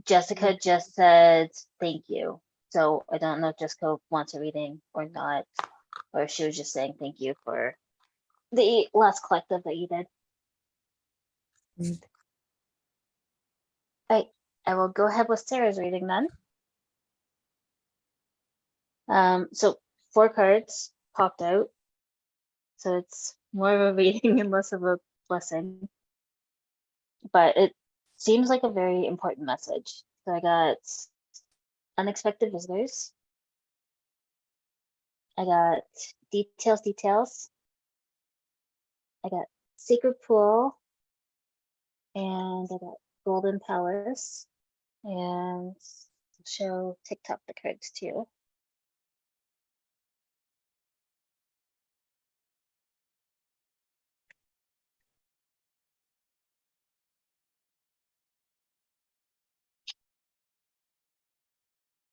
S1: Jessica just said thank you. So I don't know if Jessica wants a reading or not, or if she was just saying thank you for the last collective that you did. I will go ahead with Sarah's reading then. So 4 cards popped out. So it's more of a reading and less of a blessing. But it seems like a very important message. So I got unexpected visitors. I got details. I got sacred pool. And I got golden palace. And I'll show TikTok the cards too.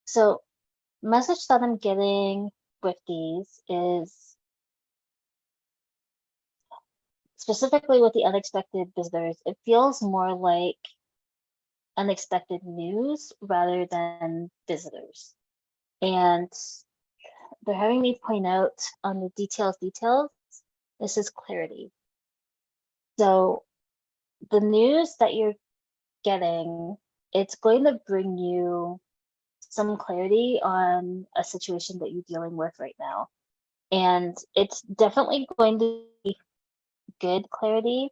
S1: So message that I'm getting with these is specifically with the unexpected visitors, it feels more like unexpected news rather than visitors. And they're having me point out on the details, this is clarity. So the news that you're getting, it's going to bring you some clarity on a situation that you're dealing with right now. And it's definitely going to be good clarity.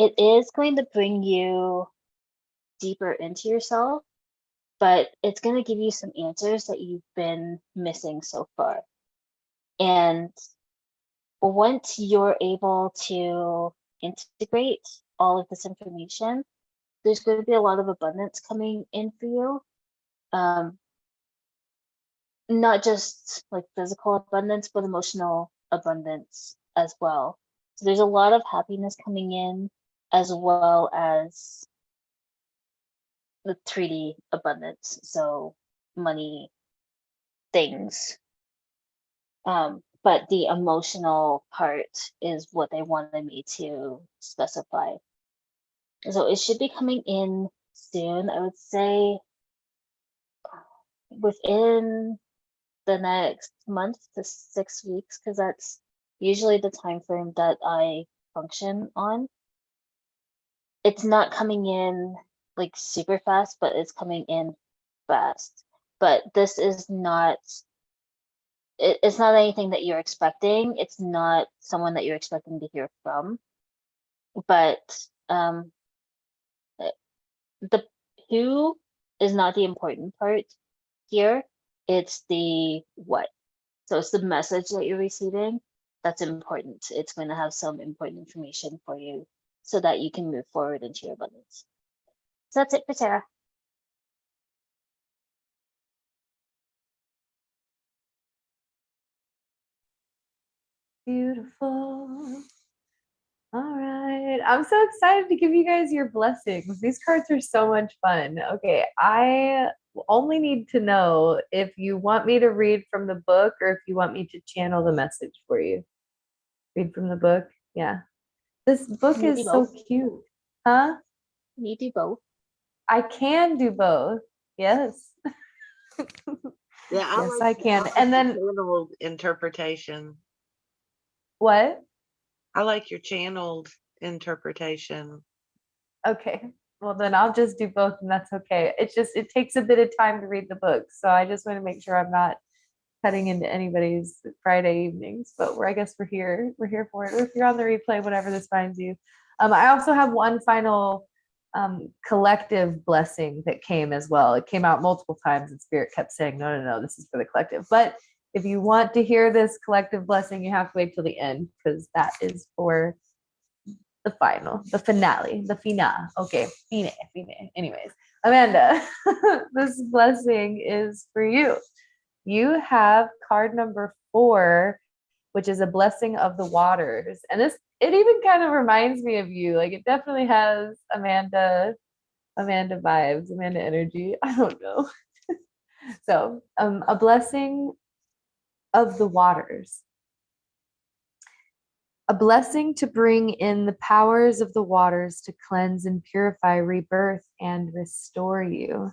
S1: it is going to bring you deeper into yourself, but it's going to give you some answers that you've been missing so far. And once you're able to integrate all of this information, there's going to be a lot of abundance coming in for you. Not just like physical abundance, but emotional abundance as well. So there's a lot of happiness coming in, as well as the 3D abundance. So money, things. But the emotional part is what they wanted me to specify. So it should be coming in soon. I would say within the next month to 6 weeks, because that's usually the time frame that I function on. It's not coming in like super fast, but it's coming in fast. But this is not, it's not anything that you're expecting. It's not someone that you're expecting to hear from. But the who is not the important part here. It's the what. So it's the message that you're receiving that's important. It's going to have some important information for you so that you can move forward into your abundance. So that's it for Sarah.
S2: Beautiful. All right. I'm so excited to give you guys your blessings. These cards are so much fun. Okay. I only need to know if you want me to read from the book or if you want me to channel the message for you. Read from the book. Yeah. This book
S1: Can you do
S2: is so
S1: both?
S2: cute. Huh?
S1: Can you do both?
S2: I can do both. Yes.
S3: Yeah,
S2: Yes, I can.
S3: like
S2: And
S3: your
S2: then
S3: channeled interpretation.
S2: what?
S3: I like your channeled interpretation.
S2: Okay. Well, then I'll just do both and that's okay. It's just, it takes a bit of time to read the book. So I just want to make sure I'm not cutting into anybody's Friday evenings, but I guess we're here. We're here for it. Or if you're on the replay, whatever this finds you. I also have one final collective blessing that came as well. It came out multiple times and Spirit kept saying, no, this is for the collective. But if you want to hear this collective blessing, you have to wait till the end because that is for the final, the finale, the finale. Okay, fine. Anyways, Amanda, this blessing is for you. You have card number 4, which is a blessing of the waters. And this, it even kind of reminds me of you. Like it definitely has Amanda vibes, Amanda energy. I don't know. So, a blessing of the waters. A blessing to bring in the powers of the waters to cleanse and purify, rebirth, and restore you.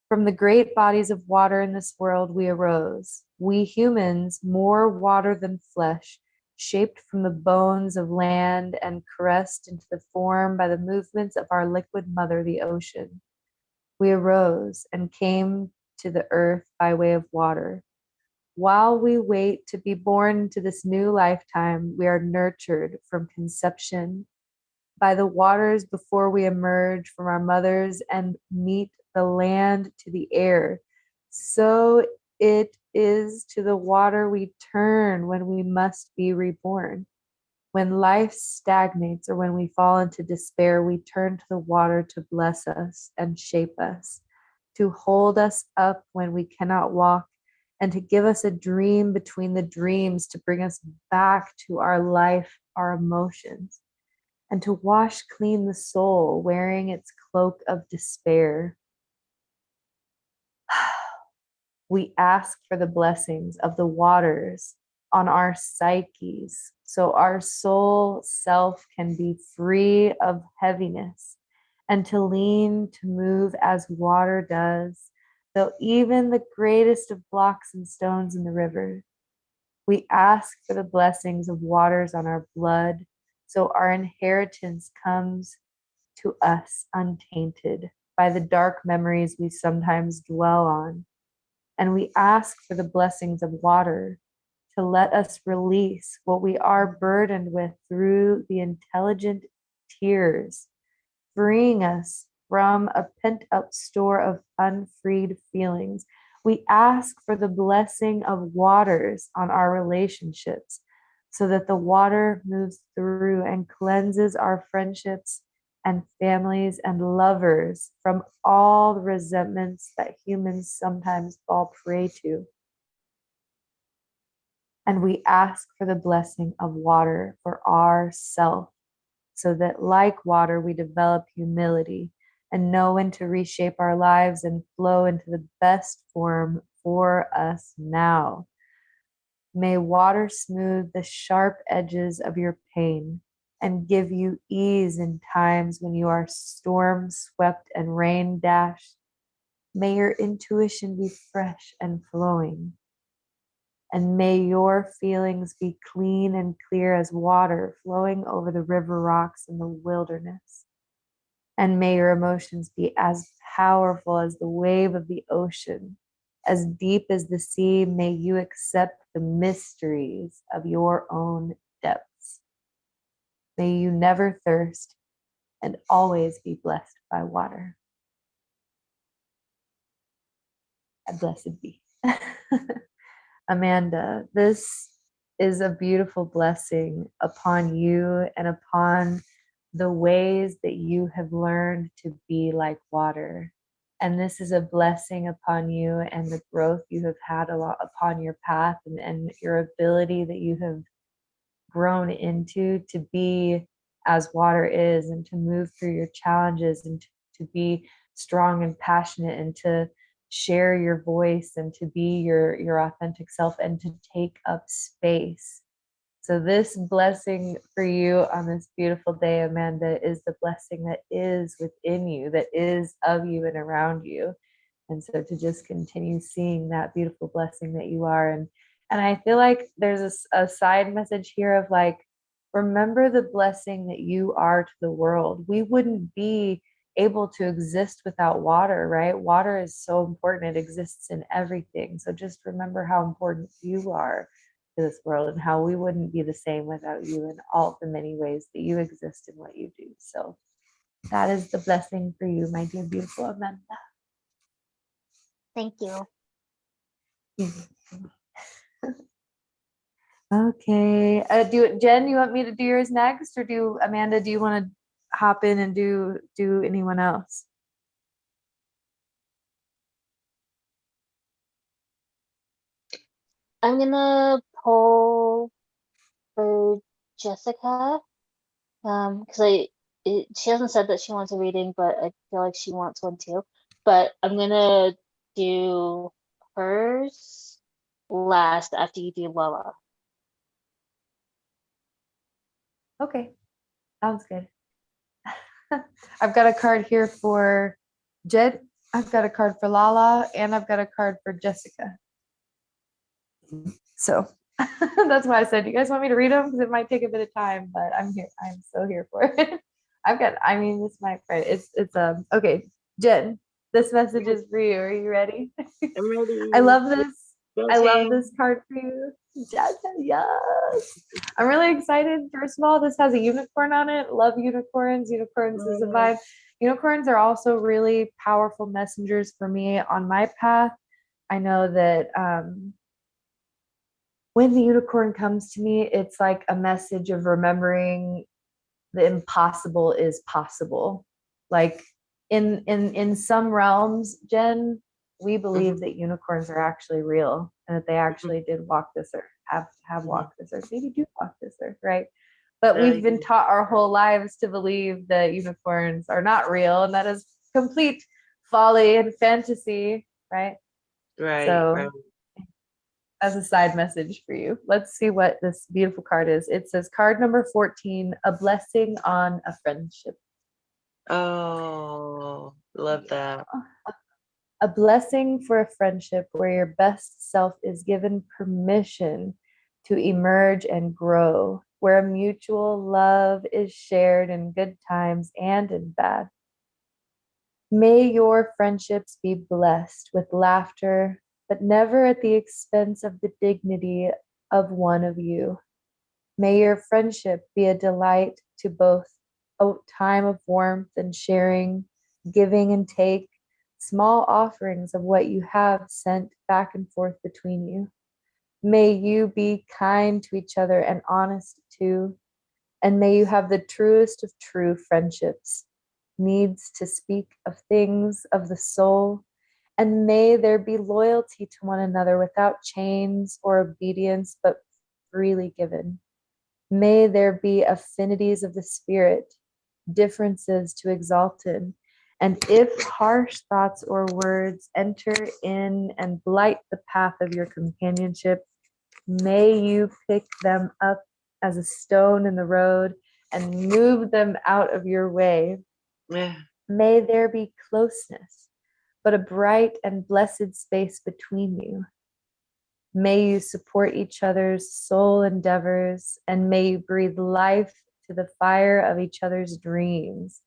S2: From the great bodies of water in this world we arose, we humans, more water than flesh, shaped from the bones of land and caressed into the form by the movements of our liquid mother, the ocean. We arose and came to the earth by way of water. While we wait to be born into this new lifetime, we are nurtured from conception by the waters before we emerge from our mothers and meet the land to the air. So it is to the water we turn when we must be reborn. When life stagnates or when we fall into despair, we turn to the water to bless us and shape us, to hold us up when we cannot walk, and to give us a dream between the dreams to bring us back to our life, our emotions, and to wash clean the soul wearing its cloak of despair. We ask for the blessings of the waters on our psyches so our soul self can be free of heaviness and to lean to move as water does, though even the greatest of blocks and stones in the river. We ask for the blessings of waters on our blood so our inheritance comes to us untainted by the dark memories we sometimes dwell on. And we ask for the blessings of water to let us release what we are burdened with through the intelligent tears, freeing us from a pent-up store of unfreed feelings. We ask for the blessing of waters on our relationships so that the water moves through and cleanses our friendships and families and lovers from all the resentments that humans sometimes fall prey to. And we ask for the blessing of water for ourself, so that, like water, we develop humility and know when to reshape our lives and flow into the best form for us now. May water smooth the sharp edges of your pain and give you ease in times when you are storm swept and rain dashed. May your intuition be fresh and flowing. And may your feelings be clean and clear as water flowing over the river rocks in the wilderness. And may your emotions be as powerful as the wave of the ocean, as deep as the sea. May you accept the mysteries of your own depths. May you never thirst and always be blessed by water. And blessed be. Amanda, this is a beautiful blessing upon you and upon the ways that you have learned to be like water. And this is a blessing upon you and the growth you have had a lot upon your path, and your ability that you have grown into to be as water is, and to move through your challenges, and to be strong and passionate, and to share your voice, and to be your authentic self, and to take up space. So this blessing for you on this beautiful day, Amanda, is the blessing that is within you, that is of you and around you. And so to just continue seeing that beautiful blessing that you are. And I feel like there's a side message here of like, remember the blessing that you are to the world. We wouldn't be able to exist without water, right? Water is so important. It exists in everything. So just remember how important you are to this world, and how we wouldn't be the same without you, in all the many ways that you exist in what you do. So that is the blessing for you, my dear, beautiful Amanda.
S1: Thank you.
S2: Okay. Jen, you want me to do yours next, or Amanda, do you want to hop in and do anyone else?
S1: I'm gonna pull for Jessica, because she hasn't said that she wants a reading, but I feel like she wants one too. But I'm gonna do hers last after you do Lola.
S2: Okay. Sounds good. I've got a card here for Jen. I've got a card for Lala, and I've got a card for Jessica. So that's why I said, you guys want me to read them? Because it might take a bit of time, but I'm here. I'm so here for it. This might, right. It's okay. Jen, this message is for you. Are you ready?
S3: I'm ready.
S2: I love this. I love
S3: Blessing.
S2: this card for you. Yes. I'm really excited. First of all, this has a unicorn on it. Love unicorns. Unicorns is a vibe. Unicorns are also really powerful messengers for me on my path. I know that when the unicorn comes to me, it's like a message of remembering the impossible is possible. Like in some realms, Jen, we believe that unicorns are actually real, and that they actually did walk this earth, have walked this earth, maybe do walk this earth, right? But we've been taught our whole lives to believe that unicorns are not real, and that is complete folly and fantasy, right?
S3: Right.
S2: So
S3: right.
S2: as a side message for you, let's see what this beautiful card is. It says, card number 14, a blessing on a friendship.
S3: Oh, love that.
S2: A blessing for a friendship where your best self is given permission to emerge and grow, where mutual love is shared in good times and in bad. May your friendships be blessed with laughter, but never at the expense of the dignity of one of you. May your friendship be a delight to both a time of warmth and sharing, giving and take, small offerings of what you have sent back and forth between you. May you be kind to each other and honest too. And may you have the truest of true friendships, needs to speak of things of the soul. And may there be loyalty to one another without chains or obedience, but freely given. May there be affinities of the spirit, differences to exalt in. And if harsh thoughts or words enter in and blight the path of your companionship, may you pick them up as a stone in the road and move them out of your way.
S3: Yeah.
S2: May there be closeness, but a bright and blessed space between you. May you support each other's soul endeavors, and may you breathe life to the fire of each other's dreams.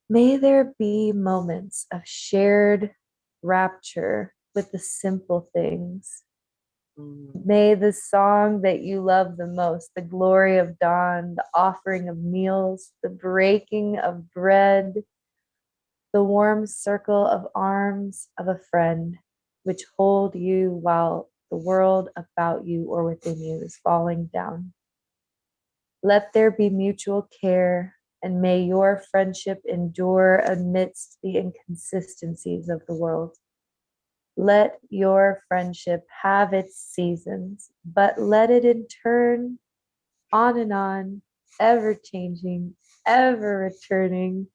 S2: May there be moments of shared rapture with the simple things. May the song that you love the most, the glory of dawn, the offering of meals, the breaking of bread, the warm circle of arms of a friend, which hold you while the world about you or within you is falling down. Let there be mutual care, and may your friendship endure amidst the inconsistencies of the world. Let your friendship have its seasons, but let it in turn on and on, ever changing, ever returning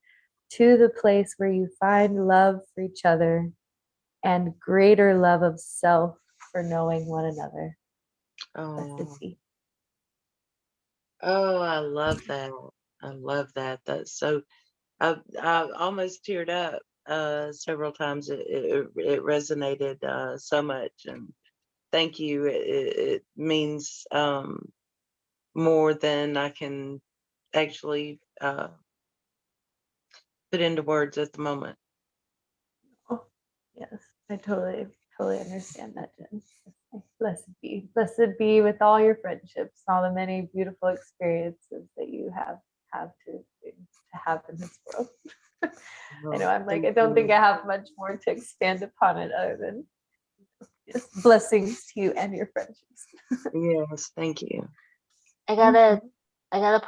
S2: to the place where you find love for each other and greater love of self for knowing one another.
S3: Oh, oh, I love that. I love that. That's so. I almost teared up several times. It resonated so much, and thank you. It means more than I can actually put into words at the moment.
S2: Oh, yes, I totally understand that, Jen. Blessed be with all your friendships, all the many beautiful experiences that you have to have in this world. I know I'm like, I don't think I have much more to expand upon it other than just blessings to you and your friendships.
S3: Yes, thank you.
S1: I gotta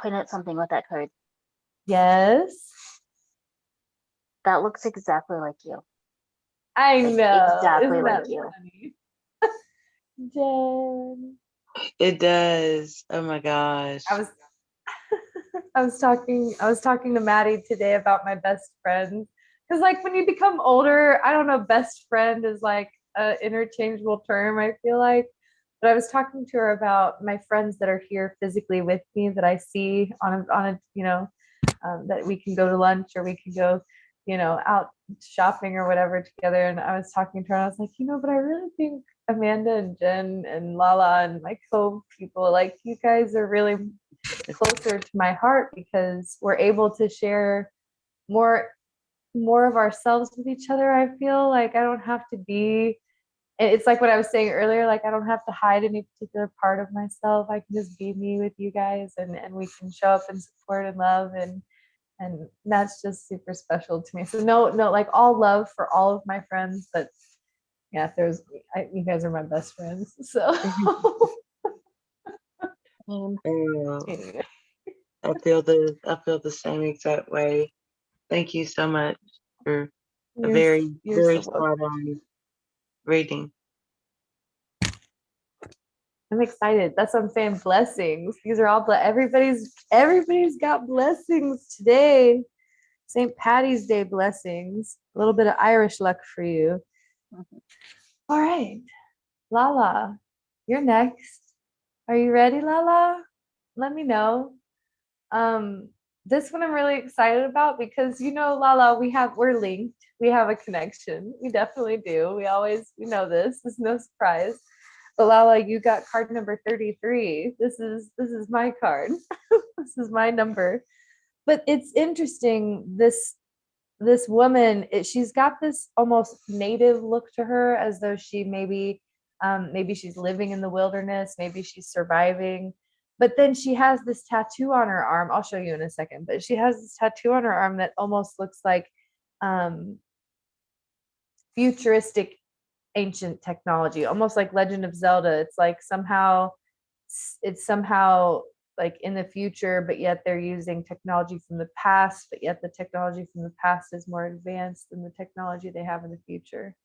S1: point out something with that card.
S2: Yes.
S1: That looks exactly like you.
S2: I know.
S1: Exactly
S2: Isn't
S1: like
S2: that
S1: you.
S2: funny? Jen.
S3: It does. Oh my gosh.
S2: I was talking to Maddie today about my best friends. Because like when you become older, I don't know, best friend is like an interchangeable term, I feel like. But I was talking to her about my friends that are here physically with me that I see on a that we can go to lunch or we can go, out shopping or whatever together. And I was talking to her and I was like, but I really think Amanda and Jen and Lala and my co-people, like you guys are really closer to my heart because we're able to share more of ourselves with each other. I feel like I don't have to be, and it's like what I was saying earlier, like I don't have to hide any particular part of myself. I can just be me with you guys and we can show up and support and love and that's just super special to me. So no, like all love for all of my friends, but yeah, you guys are my best friends. So
S3: I feel the same exact way. Thank you so much for a very, very
S2: so
S3: spot on reading.
S2: I'm excited. That's what I'm saying. Blessings. These are all everybody's got blessings today. St. Patty's Day blessings. A little bit of Irish luck for you. All right. Lala, you're next. Are you ready, Lala? Let me know. This one I'm really excited about because Lala, we're linked. We have a connection. We definitely do. We know this. It's no surprise. But Lala, you got card number 33. This is my card. This is my number. But it's interesting, this woman, she's got this almost native look to her, as though she maybe she's living in the wilderness, maybe she's surviving. But then she has this tattoo on her arm. I'll show you in a second, but she has this tattoo on her arm that almost looks like futuristic ancient technology, almost like Legend of Zelda. It's like somehow like in the future, but yet they're using technology from the past, but yet the technology from the past is more advanced than the technology they have in the future.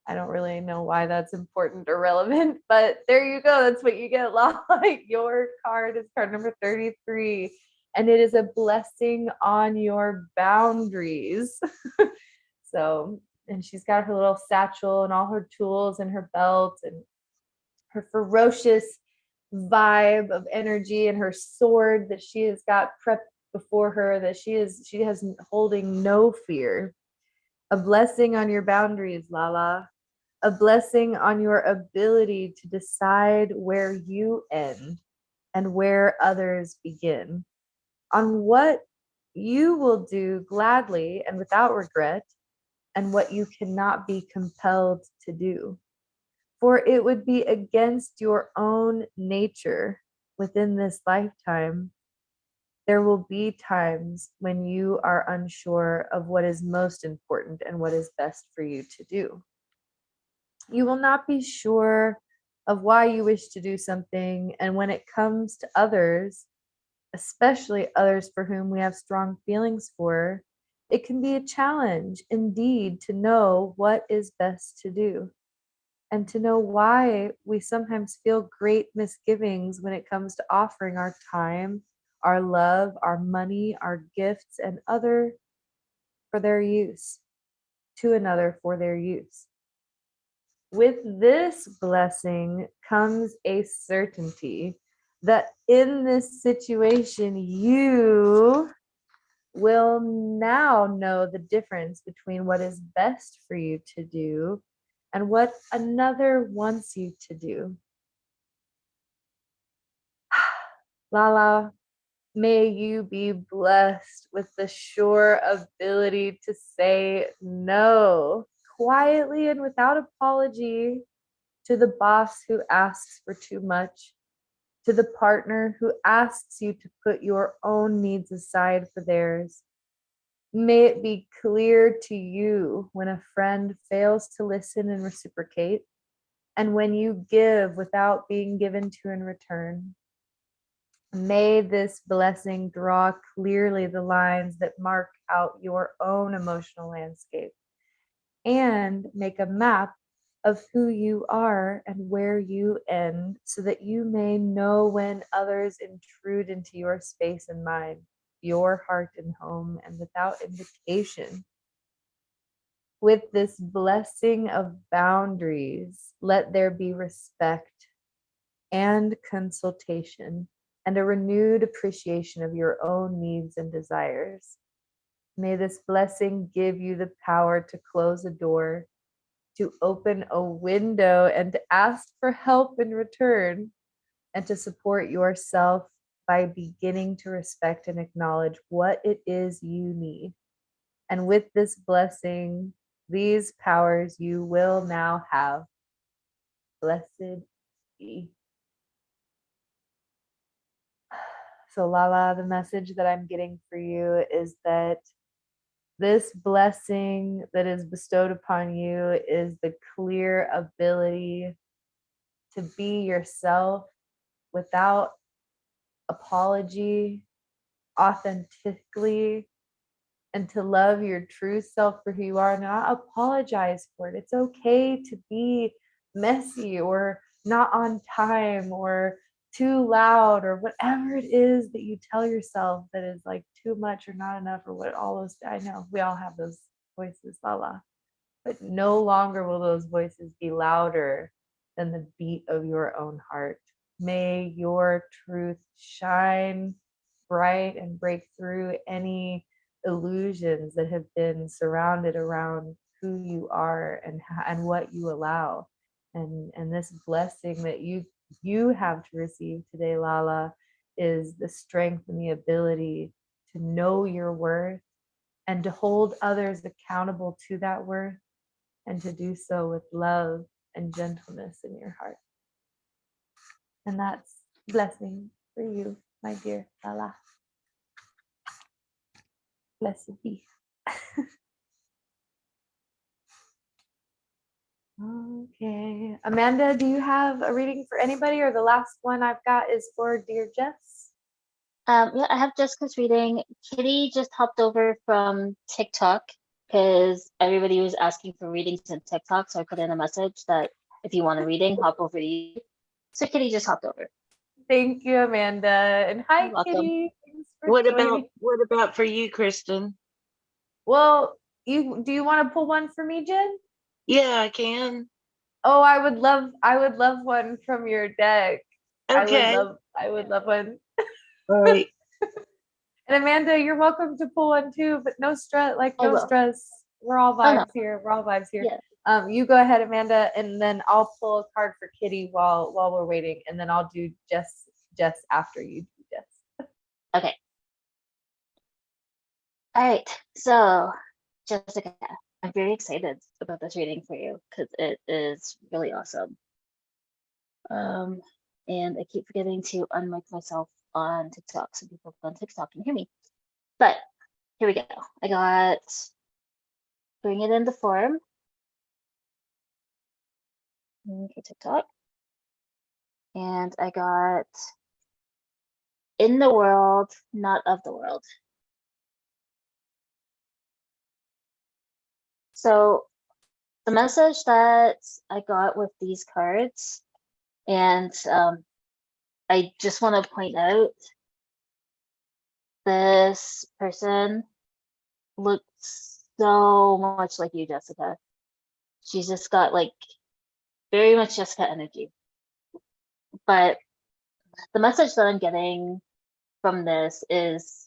S2: I don't really know why that's important or relevant, but there you go. That's what you get. Like your card is card number 33, and it is a blessing on your boundaries. So, and she's got her little satchel and all her tools in her belt and her ferocious vibe of energy and her sword that she has got prepped before her, that she has holding no fear. A blessing on your boundaries, Lala. A blessing on your ability to decide where you end and where others begin, on what you will do gladly and without regret, and what you cannot be compelled to do. For it would be against your own nature within this lifetime. There will be times when you are unsure of what is most important and what is best for you to do. You will not be sure of why you wish to do something, and when it comes to others, especially others for whom we have strong feelings for, it can be a challenge indeed to know what is best to do, and to know why we sometimes feel great misgivings when it comes to offering our time, our love, our money, our gifts, and other for their use, to another for their use. With this blessing comes a certainty that in this situation, you will now know the difference between what is best for you to do and what another wants you to do. Lala, may you be blessed with the sure ability to say no quietly and without apology to the boss who asks for too much, to the partner who asks you to put your own needs aside for theirs. May it be clear to you when a friend fails to listen and reciprocate, and when you give without being given to in return. May this blessing draw clearly the lines that mark out your own emotional landscape and make a map of who you are and where you end, so that you may know when others intrude into your space and mind, your heart and home, and without invitation. With this blessing of boundaries, let there be respect and consultation and a renewed appreciation of your own needs and desires. May this blessing give you the power to close a door, to open a window, and to ask for help in return, and to support yourself by beginning to respect and acknowledge what it is you need. And with this blessing, these powers you will now have. Blessed be. So, Lala, the message that I'm getting for you is that this blessing that is bestowed upon you is the clear ability to be yourself without apology, authentically, and to love your true self for who you are, not apologize for it. It's okay to be messy or not on time or too loud or whatever it is that you tell yourself that is like too much or not enough or what all those. I know we all have those voices, Lala, but no longer will those voices be louder than the beat of your own heart. May your truth shine bright and break through any illusions that have been surrounded around who you are and what you allow. And this blessing that you have to receive today, Lala, is the strength and the ability to know your worth and to hold others accountable to that worth, and to do so with love and gentleness in your heart. And that's blessing for you, my dear Lala. Blessed be. Okay. Amanda, do you have a reading for anybody, or the last one I've got is for dear Jess?
S1: Yeah, I have Jessica's reading. Kitty just hopped over from TikTok because everybody was asking for readings in TikTok, so I put in a message that if you want a reading, hop over to you. So Kitty just hopped over.
S2: Thank you, Amanda. And hi,
S1: You're welcome.
S2: Kitty. Thanks for
S3: What
S2: joining.
S3: about for you, Kristen?
S2: Well, do you want to pull one for me, Jen?
S3: Yeah, I can.
S2: Oh, I would love one from your deck.
S3: Okay.
S2: I would love one.
S3: All right.
S2: And Amanda, you're welcome to pull one too, but no stress,
S1: I will.
S2: stress. We're all
S1: Oh, no.
S2: vibes here. We're all vibes here.
S1: Yeah.
S2: You go ahead, Amanda, and then I'll pull a card for Kitty while we're waiting, and then I'll do Jess after you do Jess.
S1: Okay. All right. So, Jessica, I'm very excited about this reading for you because it is really awesome. And I keep forgetting to unmic myself on TikTok so people on TikTok can hear me. But here we go. I got bring it into form for TikTok. And I got in the world, not of the world. So the message that I got with these cards, and I just want to point out this person looks so much like you, Jessica. She's just got like very much Jessica energy. But the message that I'm getting from this is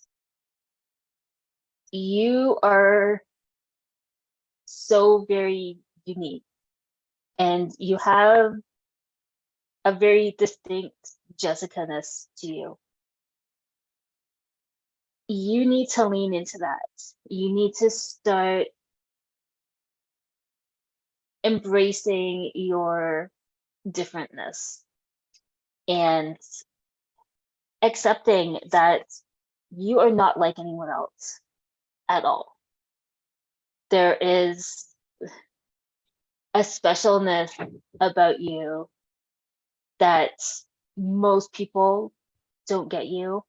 S1: you are so very unique and you have a very distinct Jessica-ness to you. You need to lean into that. You need to start embracing your differentness and accepting that you are not like anyone else at all. There is a specialness about you that most people don't get you.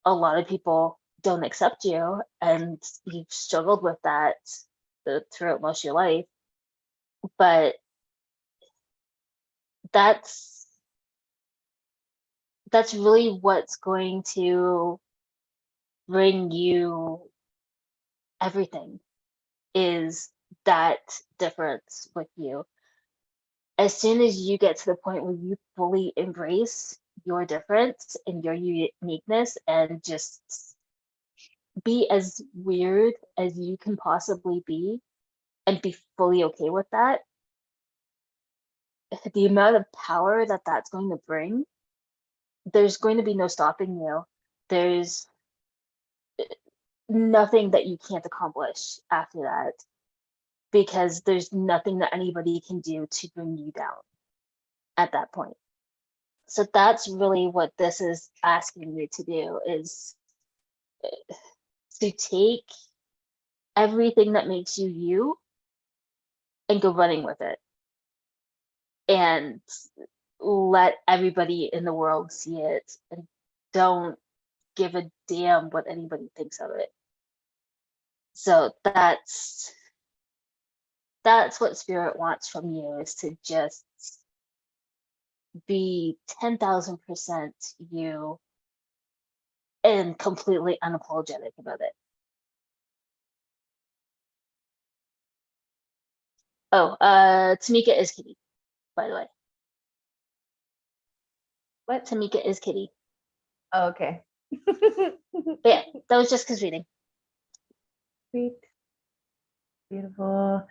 S1: A lot of people don't accept you, and you've struggled with that throughout most of your life. But that's really what's going to bring you everything, is that difference with you. As soon as you get to the point where you fully embrace your difference and your uniqueness and just be as weird as you can possibly be and be fully okay with that, the amount of power that that's going to bring, there's going to be no stopping you. There's nothing that you can't accomplish after that, because there's nothing that anybody can do to bring you down at that point. So that's really what this is asking you to do, is to take everything that makes you you and go running with it and let everybody in the world see it, and don't give a damn what anybody thinks of it. So that's what spirit wants from you, is to just be 10,000% you and completely unapologetic about it. Oh, Tamika is Kitty, by the way.
S2: What?
S1: Tamika is Kitty.
S2: Oh, okay.
S1: But yeah, that was just because reading.
S2: Sweet. Beautiful.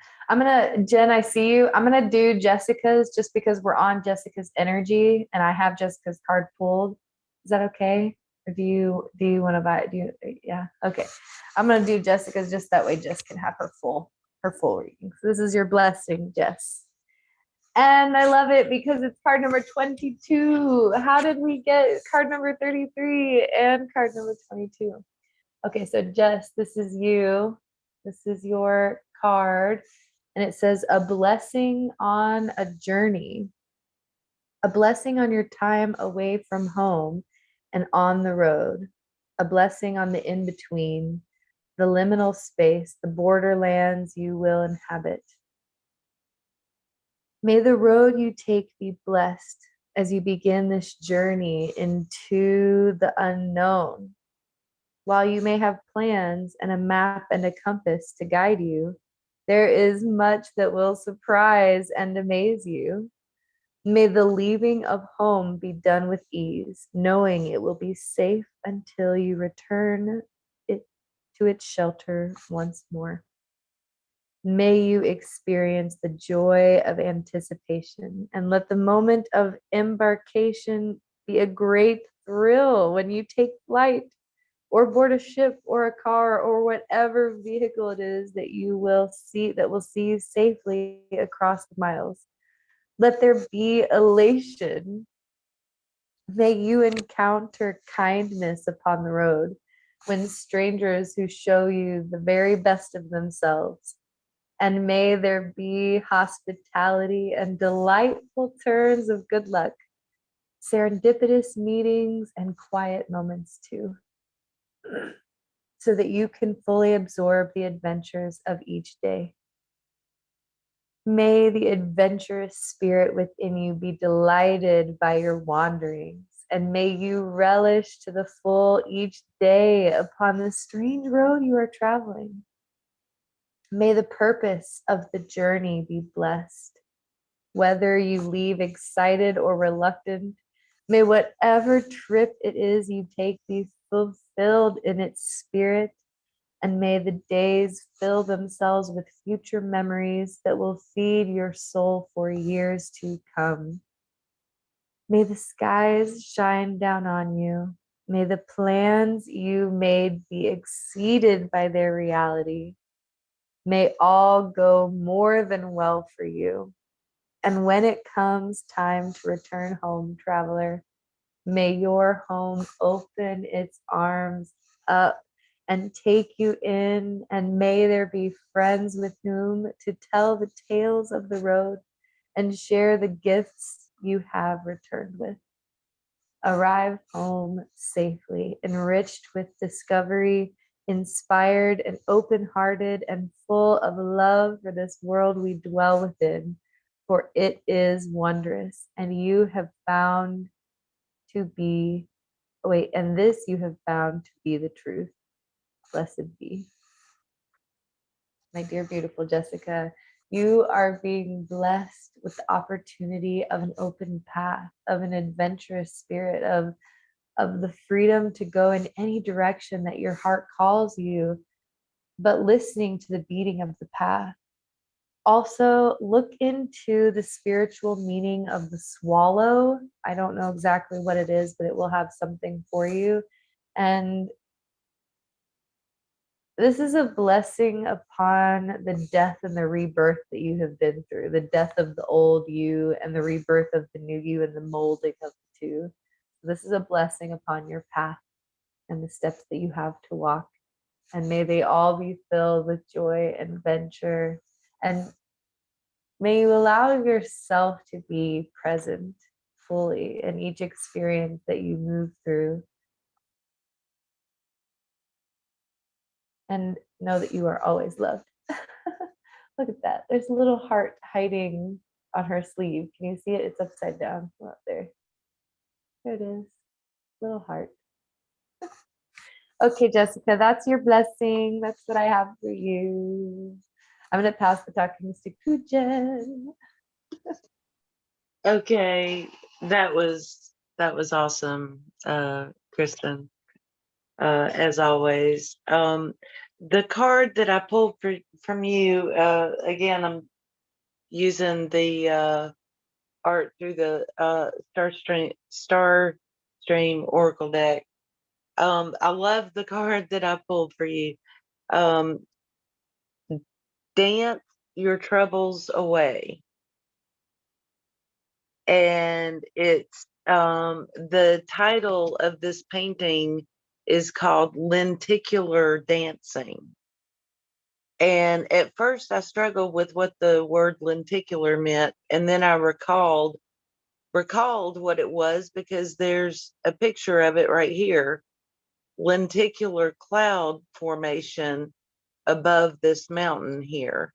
S2: Jen, I see you. I'm gonna do Jessica's just because we're on Jessica's energy and I have Jessica's card pulled. Is that okay? Or do you want to buy it? Yeah, okay. I'm gonna do Jessica's just that way Jess can have her full reading. So this is your blessing, Jess. And I love it because it's card number 22. How did we get card number 33 and card number 22? Okay, so Jess, this is you. This is your card. And it says, a blessing on a journey, a blessing on your time away from home and on the road, a blessing on the in between, the liminal space, the borderlands you will inhabit. May the road you take be blessed as you begin this journey into the unknown. While you may have plans and a map and a compass to guide you, there is much that will surprise and amaze you. May the leaving of home be done with ease, knowing it will be safe until you return it to its shelter once more. May you experience the joy of anticipation and let the moment of embarkation be a great thrill when you take flight or board a ship or a car or whatever vehicle it is that you will see you safely across the miles. Let there be elation. May you encounter kindness upon the road when strangers who show you the very best of themselves. And may there be hospitality and delightful turns of good luck, serendipitous meetings and quiet moments too, so that you can fully absorb the adventures of each day. May the adventurous spirit within you be delighted by your wanderings, and may you relish to the full each day upon the strange road you are traveling. May the purpose of the journey be blessed. Whether you leave excited or reluctant, may whatever trip it is you take be fulfilled in its spirit, and may the days fill themselves with future memories that will feed your soul for years to come. May the skies shine down on you. May the plans you made be exceeded by their reality. May all go more than well for you. And when it comes time to return home, traveler, may your home open its arms up and take you in, and may there be friends with whom to tell the tales of the road and share the gifts you have returned with. Arrive home safely, enriched with discovery, inspired and open-hearted and full of love for this world we dwell within, for it is wondrous, and you have found to be, and this you have found to be the truth. Blessed be. My dear, beautiful Jessica, you are being blessed with the opportunity of an open path, of an adventurous spirit, of the freedom to go in any direction that your heart calls you, but listening to the beating of the path. Also, look into the spiritual meaning of the swallow. I don't know exactly what it is, but it will have something for you. And this is a blessing upon the death and the rebirth that you have been through, the death of the old you and the rebirth of the new you and the molding of the two. This is a blessing upon your path and the steps that you have to walk. And may they all be filled with joy and adventure. And may you allow yourself to be present fully in each experience that you move through. And know that you are always loved. Look at that. There's a little heart hiding on her sleeve. Can you see it? It's upside down. Up there. There it is. Little heart. Okay, Jessica, that's your blessing. That's what I have for you. I'm going to pass the talkings to Kujen.
S3: Okay, that was awesome, Kristen. As always. The card that I pulled from you, again, I'm using the art through the Star Stream Oracle deck. I love the card that I pulled for you. Dance your troubles away. and it's the title of this painting is called Lenticular Dancing. And at first I struggled with what the word lenticular meant, and then I recalled what it was, because there's a picture of it right here. Lenticular cloud formation above this mountain here.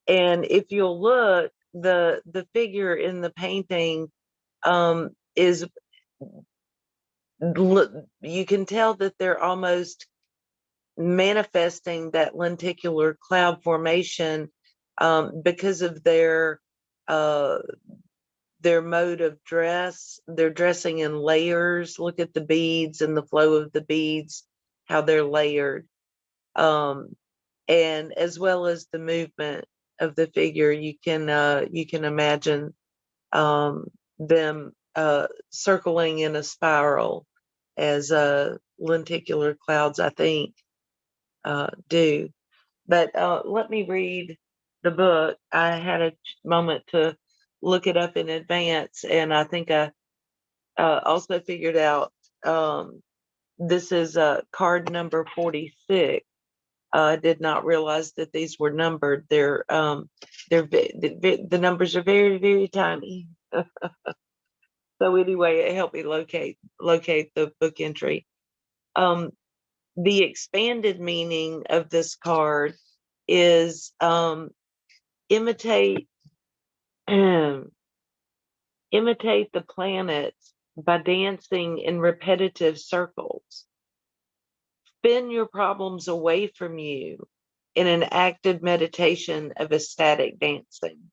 S3: And if you'll look, the figure in the painting is, you can tell that they're almost manifesting that lenticular cloud formation because of their mode of dress. They're dressing in layers. Look at the beads and the flow of the beads, how they're layered. And as well as the movement of the figure, you can imagine them circling in a spiral, as lenticular clouds, I think, do. But let me read the book. I had a moment to look it up in advance, and I think I also figured out this is card number 46. I did not realize that these were numbered. The numbers are very, very tiny. So anyway, it helped me locate the book entry. The expanded meaning of this card is imitate imitate the planets by dancing in repetitive circles. Spin your problems away from you in an active meditation of ecstatic dancing.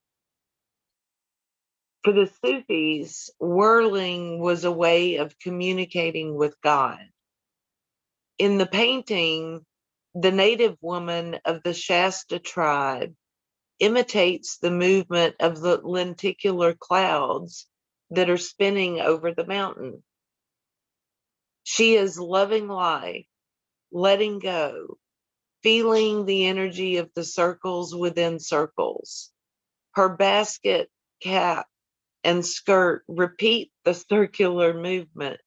S3: For the Sufis, whirling was a way of communicating with God. In the painting, the native woman of the Shasta tribe imitates the movement of the lenticular clouds that are spinning over the mountain. She is loving life, letting go, feeling the energy of the circles within circles. Her basket, cap, and skirt repeat the circular movement.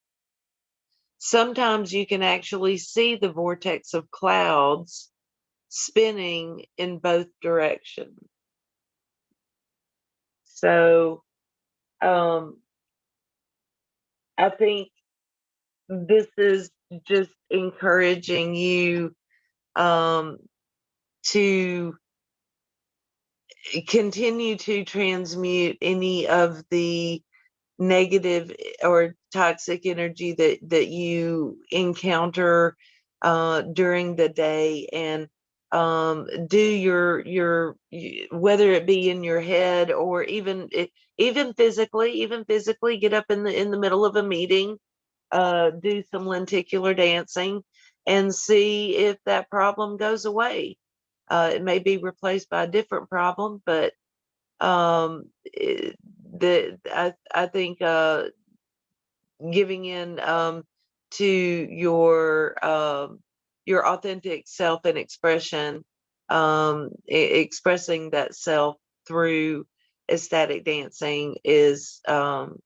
S3: Sometimes you can actually see the vortex of clouds spinning in both directions. So I think this is just encouraging you to continue to transmute any of the negative or toxic energy that you encounter during the day, and do your whether it be in your head or even physically get up in the middle of a meeting, do some lenticular dancing and see if that problem goes away. It may be replaced by a different problem, but I think giving in to your authentic self and expression, expressing that self through ecstatic dancing is going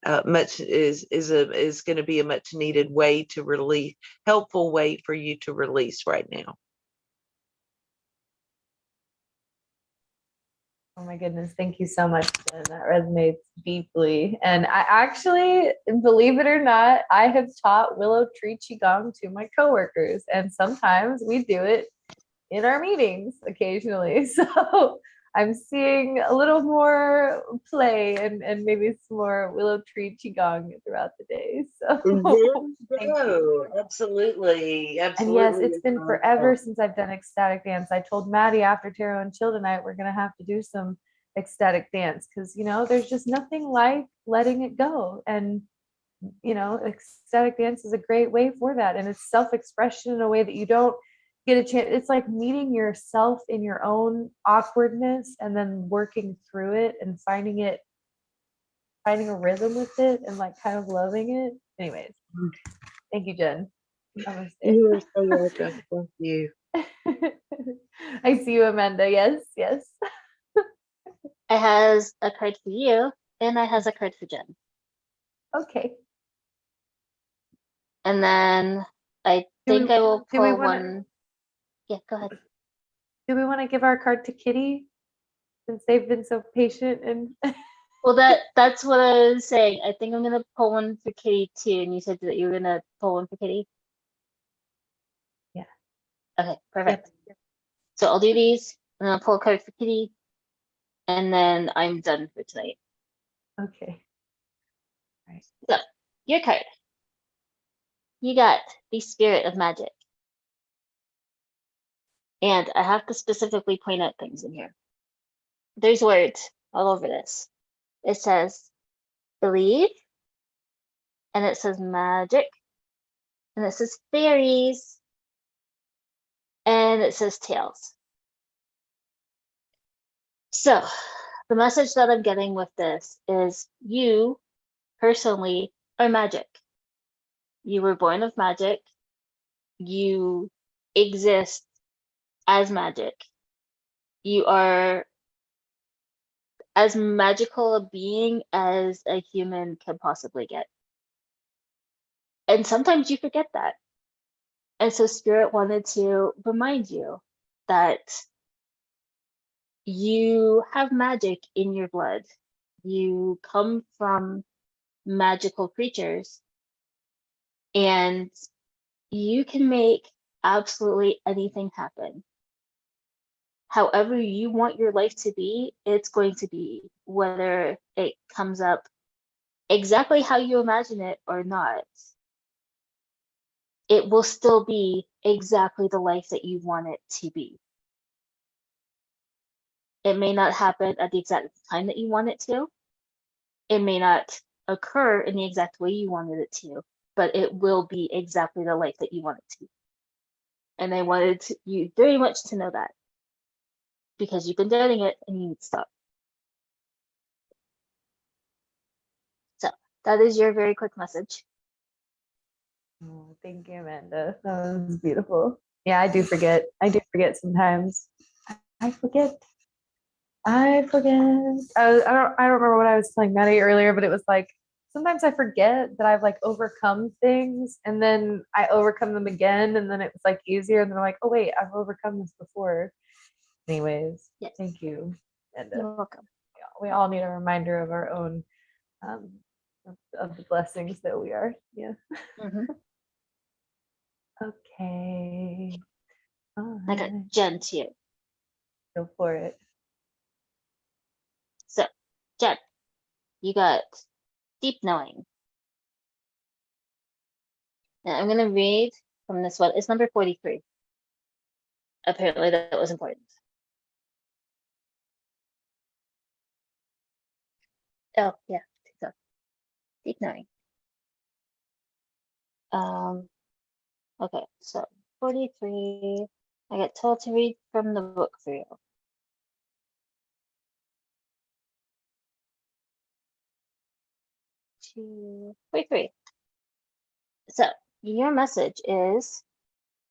S3: to be a much needed way to release, helpful way for you to release right now.
S2: Oh my goodness, thank you so much, Jen. That resonates deeply. And I actually, believe it or not, I have taught Willow Tree Qigong to my coworkers, and sometimes we do it in our meetings occasionally. So I'm seeing a little more play and maybe some more Willow Tree Qigong throughout the day. So
S3: There you go. Absolutely.
S2: and yes, it's been forever since I've done ecstatic dance. I told Maddie after Tarot and Chill tonight, we're going to have to do some ecstatic dance because, there's just nothing like letting it go. And, ecstatic dance is a great way for that. And it's self-expression in a way that you don't get a chance. It's like meeting yourself in your own awkwardness and then working through it and finding a rhythm with it and like kind of loving it. Anyways, thank you, Jen. Namaste.
S3: You're so welcome. Thank you.
S2: I see you, Amanda. Yes.
S1: It has a card for you. And I has a card for Jen.
S2: Okay.
S1: And then I
S2: Do
S1: think
S2: we-
S1: I will
S2: do we
S1: pull
S2: wanna-
S1: one. Yeah, go ahead.
S2: Do we want to give our card to Kitty since they've been so patient and
S1: Well, that's what I was saying. I think I'm gonna pull one for Kitty too, and you said that you were gonna pull one for Kitty.
S2: Yeah.
S1: Okay, perfect. So I'll do these, and then I'll pull a card for Kitty, and then I'm done for tonight.
S2: Okay.
S1: So your card. You got the Spirit of Magic. And I have to specifically point out things in here. There's words all over this. It says believe, and it says magic, and it says fairies, and it says tales. So the message that I'm getting with this is you personally are magic. You were born of magic. You exist as magic. You are as magical a being as a human can possibly get. And sometimes you forget that. And so Spirit wanted to remind you that you have magic in your blood. You come from magical creatures, and you can make absolutely anything happen. However you want your life to be, it's going to be, whether it comes up exactly how you imagine it or not. It will still be exactly the life that you want it to be. It may not happen at the exact time that you want it to. It may not occur in the exact way you wanted it to, but it will be exactly the life that you want it to. And I wanted you very much to know that, because you've been doubting it and you need to stop. So that is your very quick message.
S2: Oh, thank you, Amanda. That was beautiful. Yeah, I do forget. I do forget sometimes. I forget. I forget. I don't remember what I was telling Maddie earlier, but it was like sometimes I forget that I've like overcome things and then I overcome them again and then it was like easier and then I'm like, oh wait, I've overcome this before. Anyways,
S1: Yes.
S2: thank you. And
S1: You're welcome.
S2: we all need a reminder of our own of the blessings that we are. Yeah.
S1: Mhm.
S2: Okay. All
S1: I got
S2: right.
S1: Jen too.
S2: Go for it.
S1: So, Jen, you got deep knowing. Now I'm going to read from this one. It's number 43. Apparently that was important. Oh, yeah. So, deep knowing. Okay, so 43. I get told to read from the book for you. Two, 43. So, your message is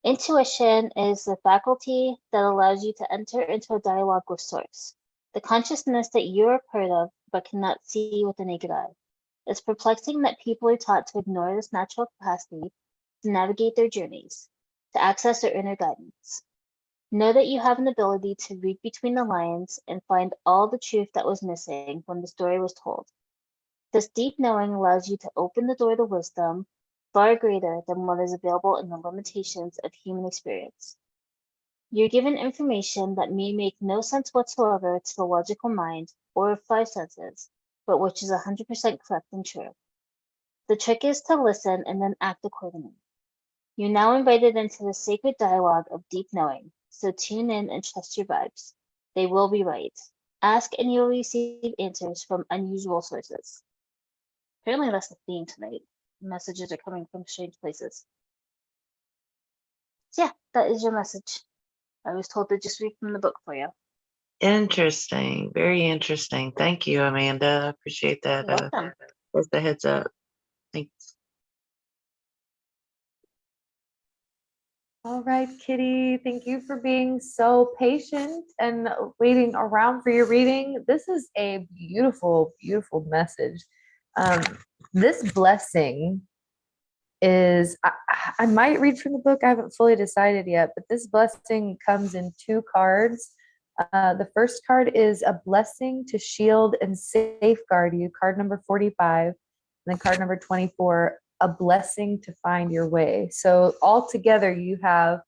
S1: intuition is the faculty that allows you to enter into a dialogue with Source, the consciousness that you are part of but cannot see with the naked eye. It's perplexing that people are taught to ignore this natural capacity to navigate their journeys, to access their inner guidance. Know that you have an ability to read between the lines and find all the truth that was missing when the story was told. This deep knowing allows you to open the door to wisdom far greater than what is available in the limitations of human experience. You're given information that may make no sense whatsoever to the logical mind or five senses, but which is 100% correct and true. The trick is to listen and then act accordingly. You're now invited into the sacred dialogue of deep knowing, so tune in and trust your vibes. They will be right. Ask and you'll receive answers from unusual sources. Apparently that's the theme tonight. Messages are coming from strange places. So yeah, that is your message. I was told to just read from the book for you.
S3: Interesting. Very interesting. Thank you, Amanda. I appreciate that.
S1: You're welcome.
S3: As the heads up. Thanks.
S2: All right, Kitty, thank you for being so patient and waiting around for your reading. This is a beautiful, beautiful message. Um, this blessing is, I might read from the book, I haven't fully decided yet, but this blessing comes in 2 cards. The first card is a blessing to shield and safeguard you, card number 45, and then card number 24, a blessing to find your way. So all together you have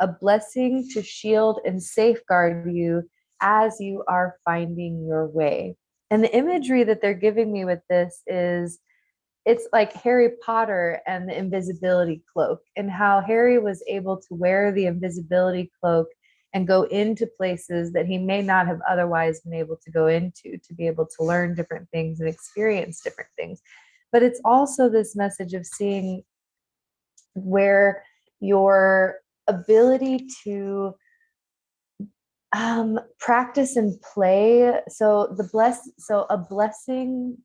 S2: a blessing to shield and safeguard you as you are finding your way. And the imagery that they're giving me with this is, it's like Harry Potter and the invisibility cloak, and how Harry was able to wear the invisibility cloak and go into places that he may not have otherwise been able to go into, to be able to learn different things and experience different things. But it's also this message of seeing where your ability to practice and play. So a blessing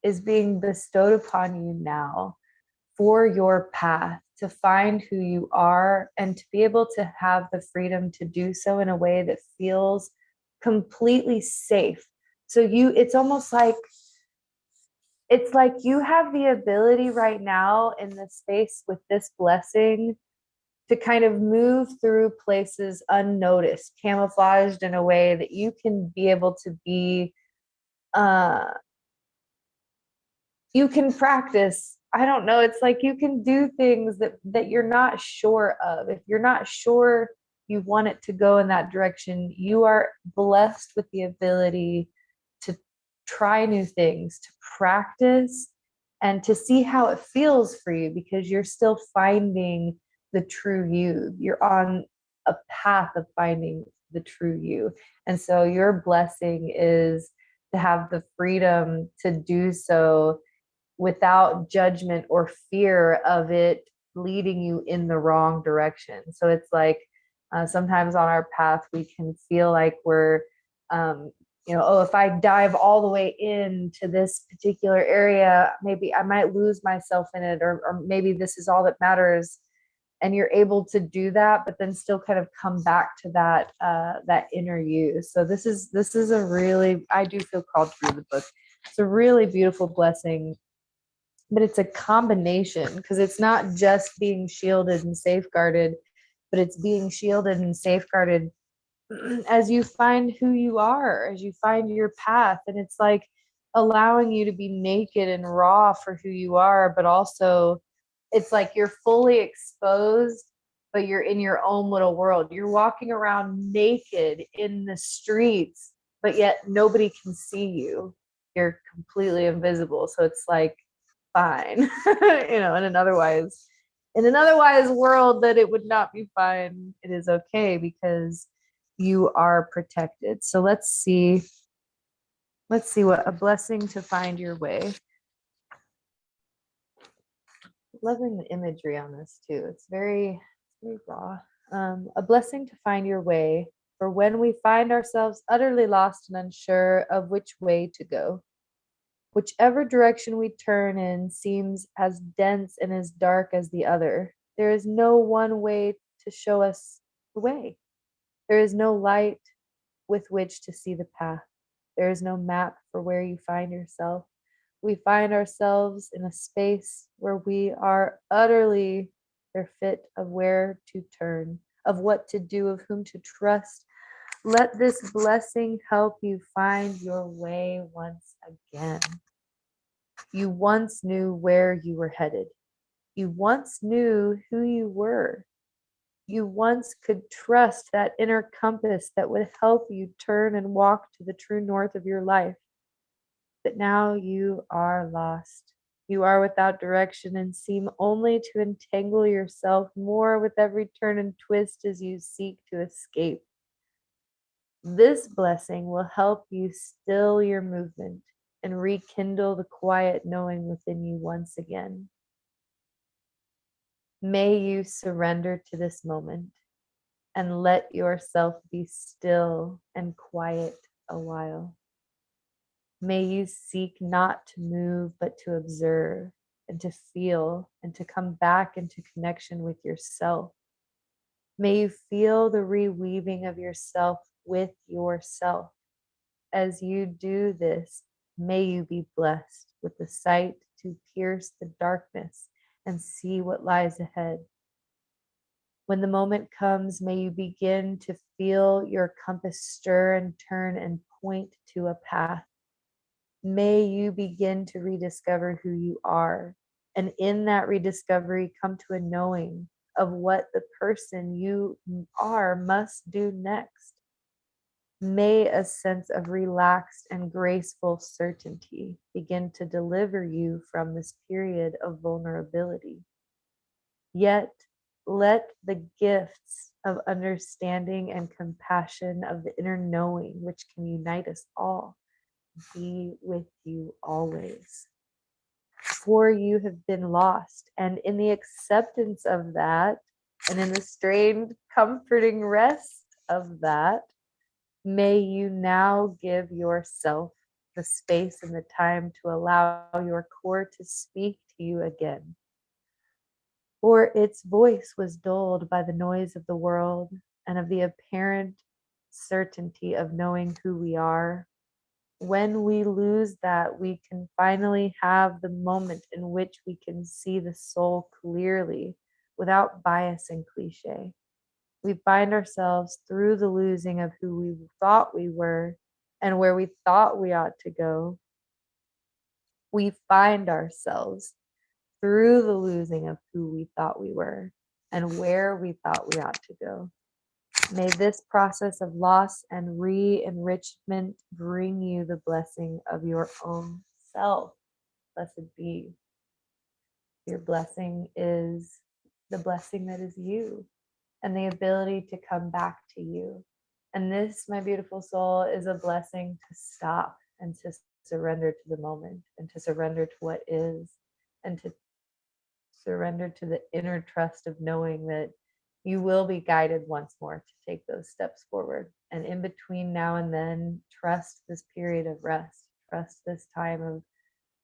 S2: is being bestowed upon you now for your path to find who you are and to be able to have the freedom to do so in a way that feels completely safe. So it's almost like, it's like you have the ability right now in this space with this blessing to kind of move through places unnoticed, camouflaged in a way that you can be able to be you can practice. I don't know, it's like you can do things that you're not sure of. If you're not sure you want it to go in that direction, you are blessed with the ability to try new things, to practice, and to see how it feels for you, because you're still finding the true you. You're on a path of finding the true you. And so your blessing is to have the freedom to do so without judgment or fear of it leading you in the wrong direction. So it's like sometimes on our path, we can feel like we're, oh, if I dive all the way into this particular area, maybe I might lose myself in it, or maybe this is all that matters. And you're able to do that, but then still kind of come back to that inner you. So this is a really, I do feel called to read the book. It's a really beautiful blessing, but it's a combination, because it's not just being shielded and safeguarded, but it's being shielded and safeguarded as you find who you are, as you find your path. And it's like allowing you to be naked and raw for who you are, but also it's like you're fully exposed, but you're in your own little world. You're walking around naked in the streets, but yet nobody can see you. You're completely invisible. So it's like, fine, in an otherwise world that it would not be fine, it is okay because you are protected. So let's see what a blessing to find your way. Loving the imagery on this too. It's very raw. A blessing to find your way for when we find ourselves utterly lost and unsure of which way to go. Whichever direction we turn in seems as dense and as dark as the other. There is no one way to show us the way. There is no light with which to see the path. There is no map for where you find yourself. We find ourselves in a space where we are utterly bereft of where to turn, of what to do, of whom to trust. Let this blessing help you find your way once again. You once knew where you were headed. You once knew who you were. You once could trust that inner compass that would help you turn and walk to the true north of your life. But now you are lost. You are without direction and seem only to entangle yourself more with every turn and twist as you seek to escape. This blessing will help you still your movement and rekindle the quiet knowing within you once again. May you surrender to this moment and let yourself be still and quiet a while. May you seek not to move, but to observe and to feel and to come back into connection with yourself. May you feel the reweaving of yourself with yourself. As you do this, may you be blessed with the sight to pierce the darkness and see what lies ahead. When the moment comes, may you begin to feel your compass stir and turn and point to a path. May you begin to rediscover who you are, and in that rediscovery, come to a knowing of what the person you are must do next. May a sense of relaxed and graceful certainty begin to deliver you from this period of vulnerability. Yet, let the gifts of understanding and compassion of the inner knowing, which can unite us all, be with you always. For you have been lost, and in the acceptance of that, and in the strained, comforting rest of that, may you now give yourself the space and the time to allow your core to speak to you again. For its voice was dulled by the noise of the world and of the apparent certainty of knowing who we are. When we lose that, we can finally have the moment in which we can see the soul clearly without bias and cliche. We find ourselves through the losing of who we thought we were and where we thought we ought to go. We find ourselves through the losing of who we thought we were and where we thought we ought to go. May this process of loss and re-enrichment bring you the blessing of your own self. Blessed be. Your blessing is the blessing that is you and the ability to come back to you. And this, my beautiful soul, is a blessing to stop and to surrender to the moment and to surrender to what is and to surrender to the inner trust of knowing that you will be guided once more to take those steps forward. And in between now and then, trust this period of rest, trust this time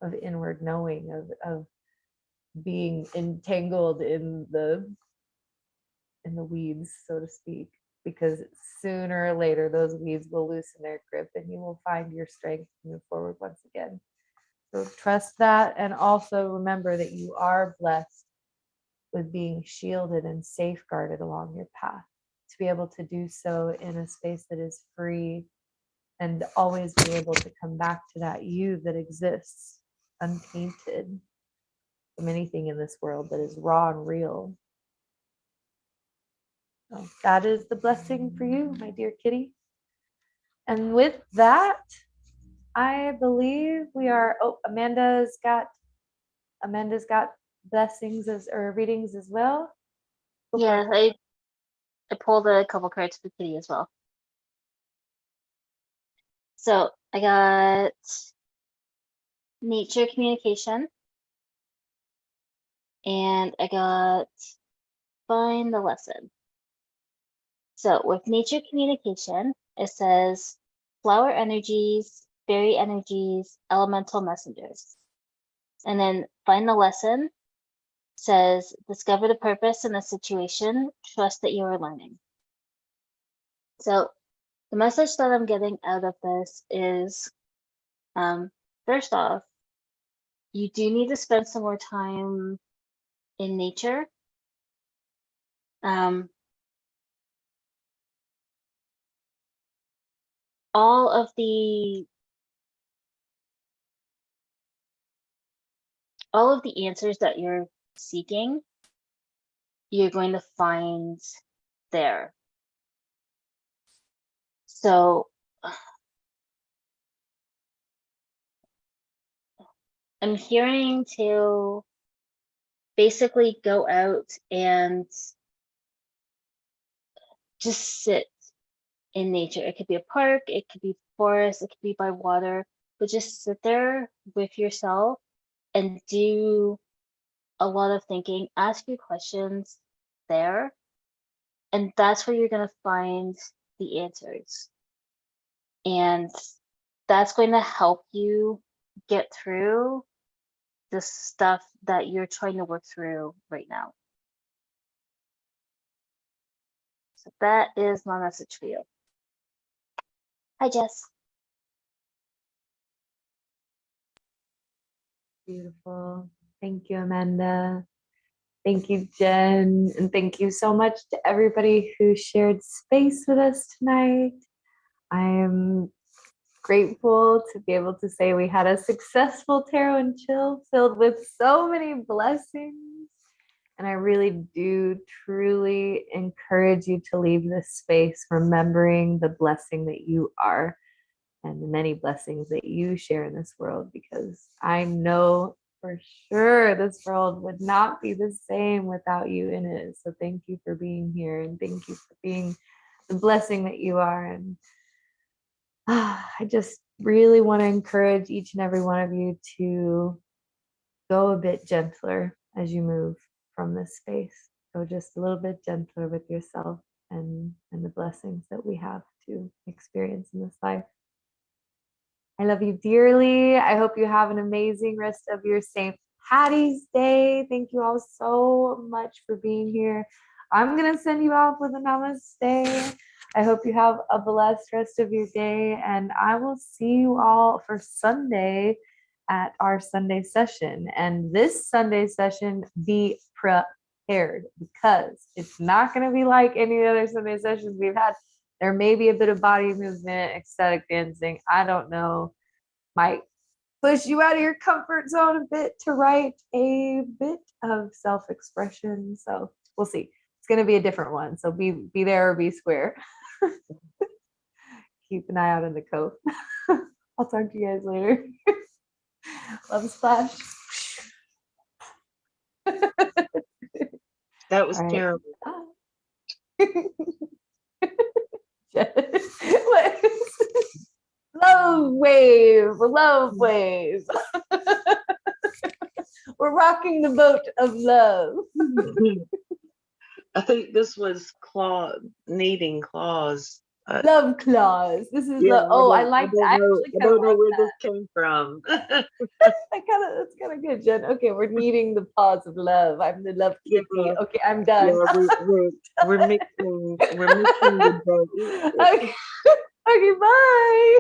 S2: of inward knowing, of being entangled in the weeds, so to speak, because sooner or later those weeds will loosen their grip and you will find your strength to move forward once again. So trust that, and also remember that you are blessed with being shielded and safeguarded along your path, to be able to do so in a space that is free and always be able to come back to that you that exists untainted from anything in this world that is raw and real. So that is the blessing for you, my dear kitty. And with that, I believe we are, Amanda's got blessings or readings as well.
S1: Yeah, I pulled a couple cards for Kitty as well. So I got nature communication, and I got find the lesson. So with nature communication, it says flower energies, fairy energies, elemental messengers. And then find the lesson says discover the purpose in the situation, trust that you are learning. So the message that I'm getting out of this is, first off, you do need to spend some more time in nature. All of the answers that you're seeking, you're going to find there. So I'm hearing to basically go out and just sit in nature. It could be a park, it could be forest, it could be by water, but just sit there with yourself and do a lot of thinking, ask your questions there, and that's where you're going to find the answers. And that's going to help you get through the stuff that you're trying to work through right now. So that is my message for you. Hi, Jess.
S2: Beautiful. Thank you, Amanda. Thank you, Jen. And thank you so much to everybody who shared space with us tonight. I am grateful to be able to say we had a successful tarot and chill filled with so many blessings. And I really do truly encourage you to leave this space remembering the blessing that you are and the many blessings that you share in this world, because I know for sure this world would not be the same without you in it. So thank you for being here, and thank you for being the blessing that you are. And I just really want to encourage each and every one of you to go a bit gentler as you move from this space. Go just a little bit gentler with yourself and the blessings that we have to experience in this life. I love you dearly. I hope you have an amazing rest of your St. Patty's Day. Thank you all so much for being here. I'm going to send you off with a namaste. I hope you have a blessed rest of your day, and I will see you all for Sunday at our Sunday session. And this Sunday session, be prepared, because it's not going to be like any other Sunday sessions we've had. There may be a bit of body movement, ecstatic dancing. I don't know. Might push you out of your comfort zone a bit to write a bit of self-expression. So we'll see. It's going to be a different one. So be there or be square. Keep an eye out in the cove. I'll talk to you guys later. Love splash.
S3: That was
S2: All right.
S3: terrible.
S2: Love wave, love wave. We're rocking the boat of love.
S3: I think this was kneading claws.
S2: Love claws. This is
S3: Yeah,
S2: I like that. I actually
S3: I
S2: kind of
S3: don't know
S2: like
S3: where
S2: that.
S3: this came from.
S2: That's kind of good, Jen. Okay, we're kneading the paws of love. I'm the love kitty.
S3: Yeah.
S2: Okay, I'm done.
S3: Yeah, we're mixing the boat.
S2: Okay, okay, bye.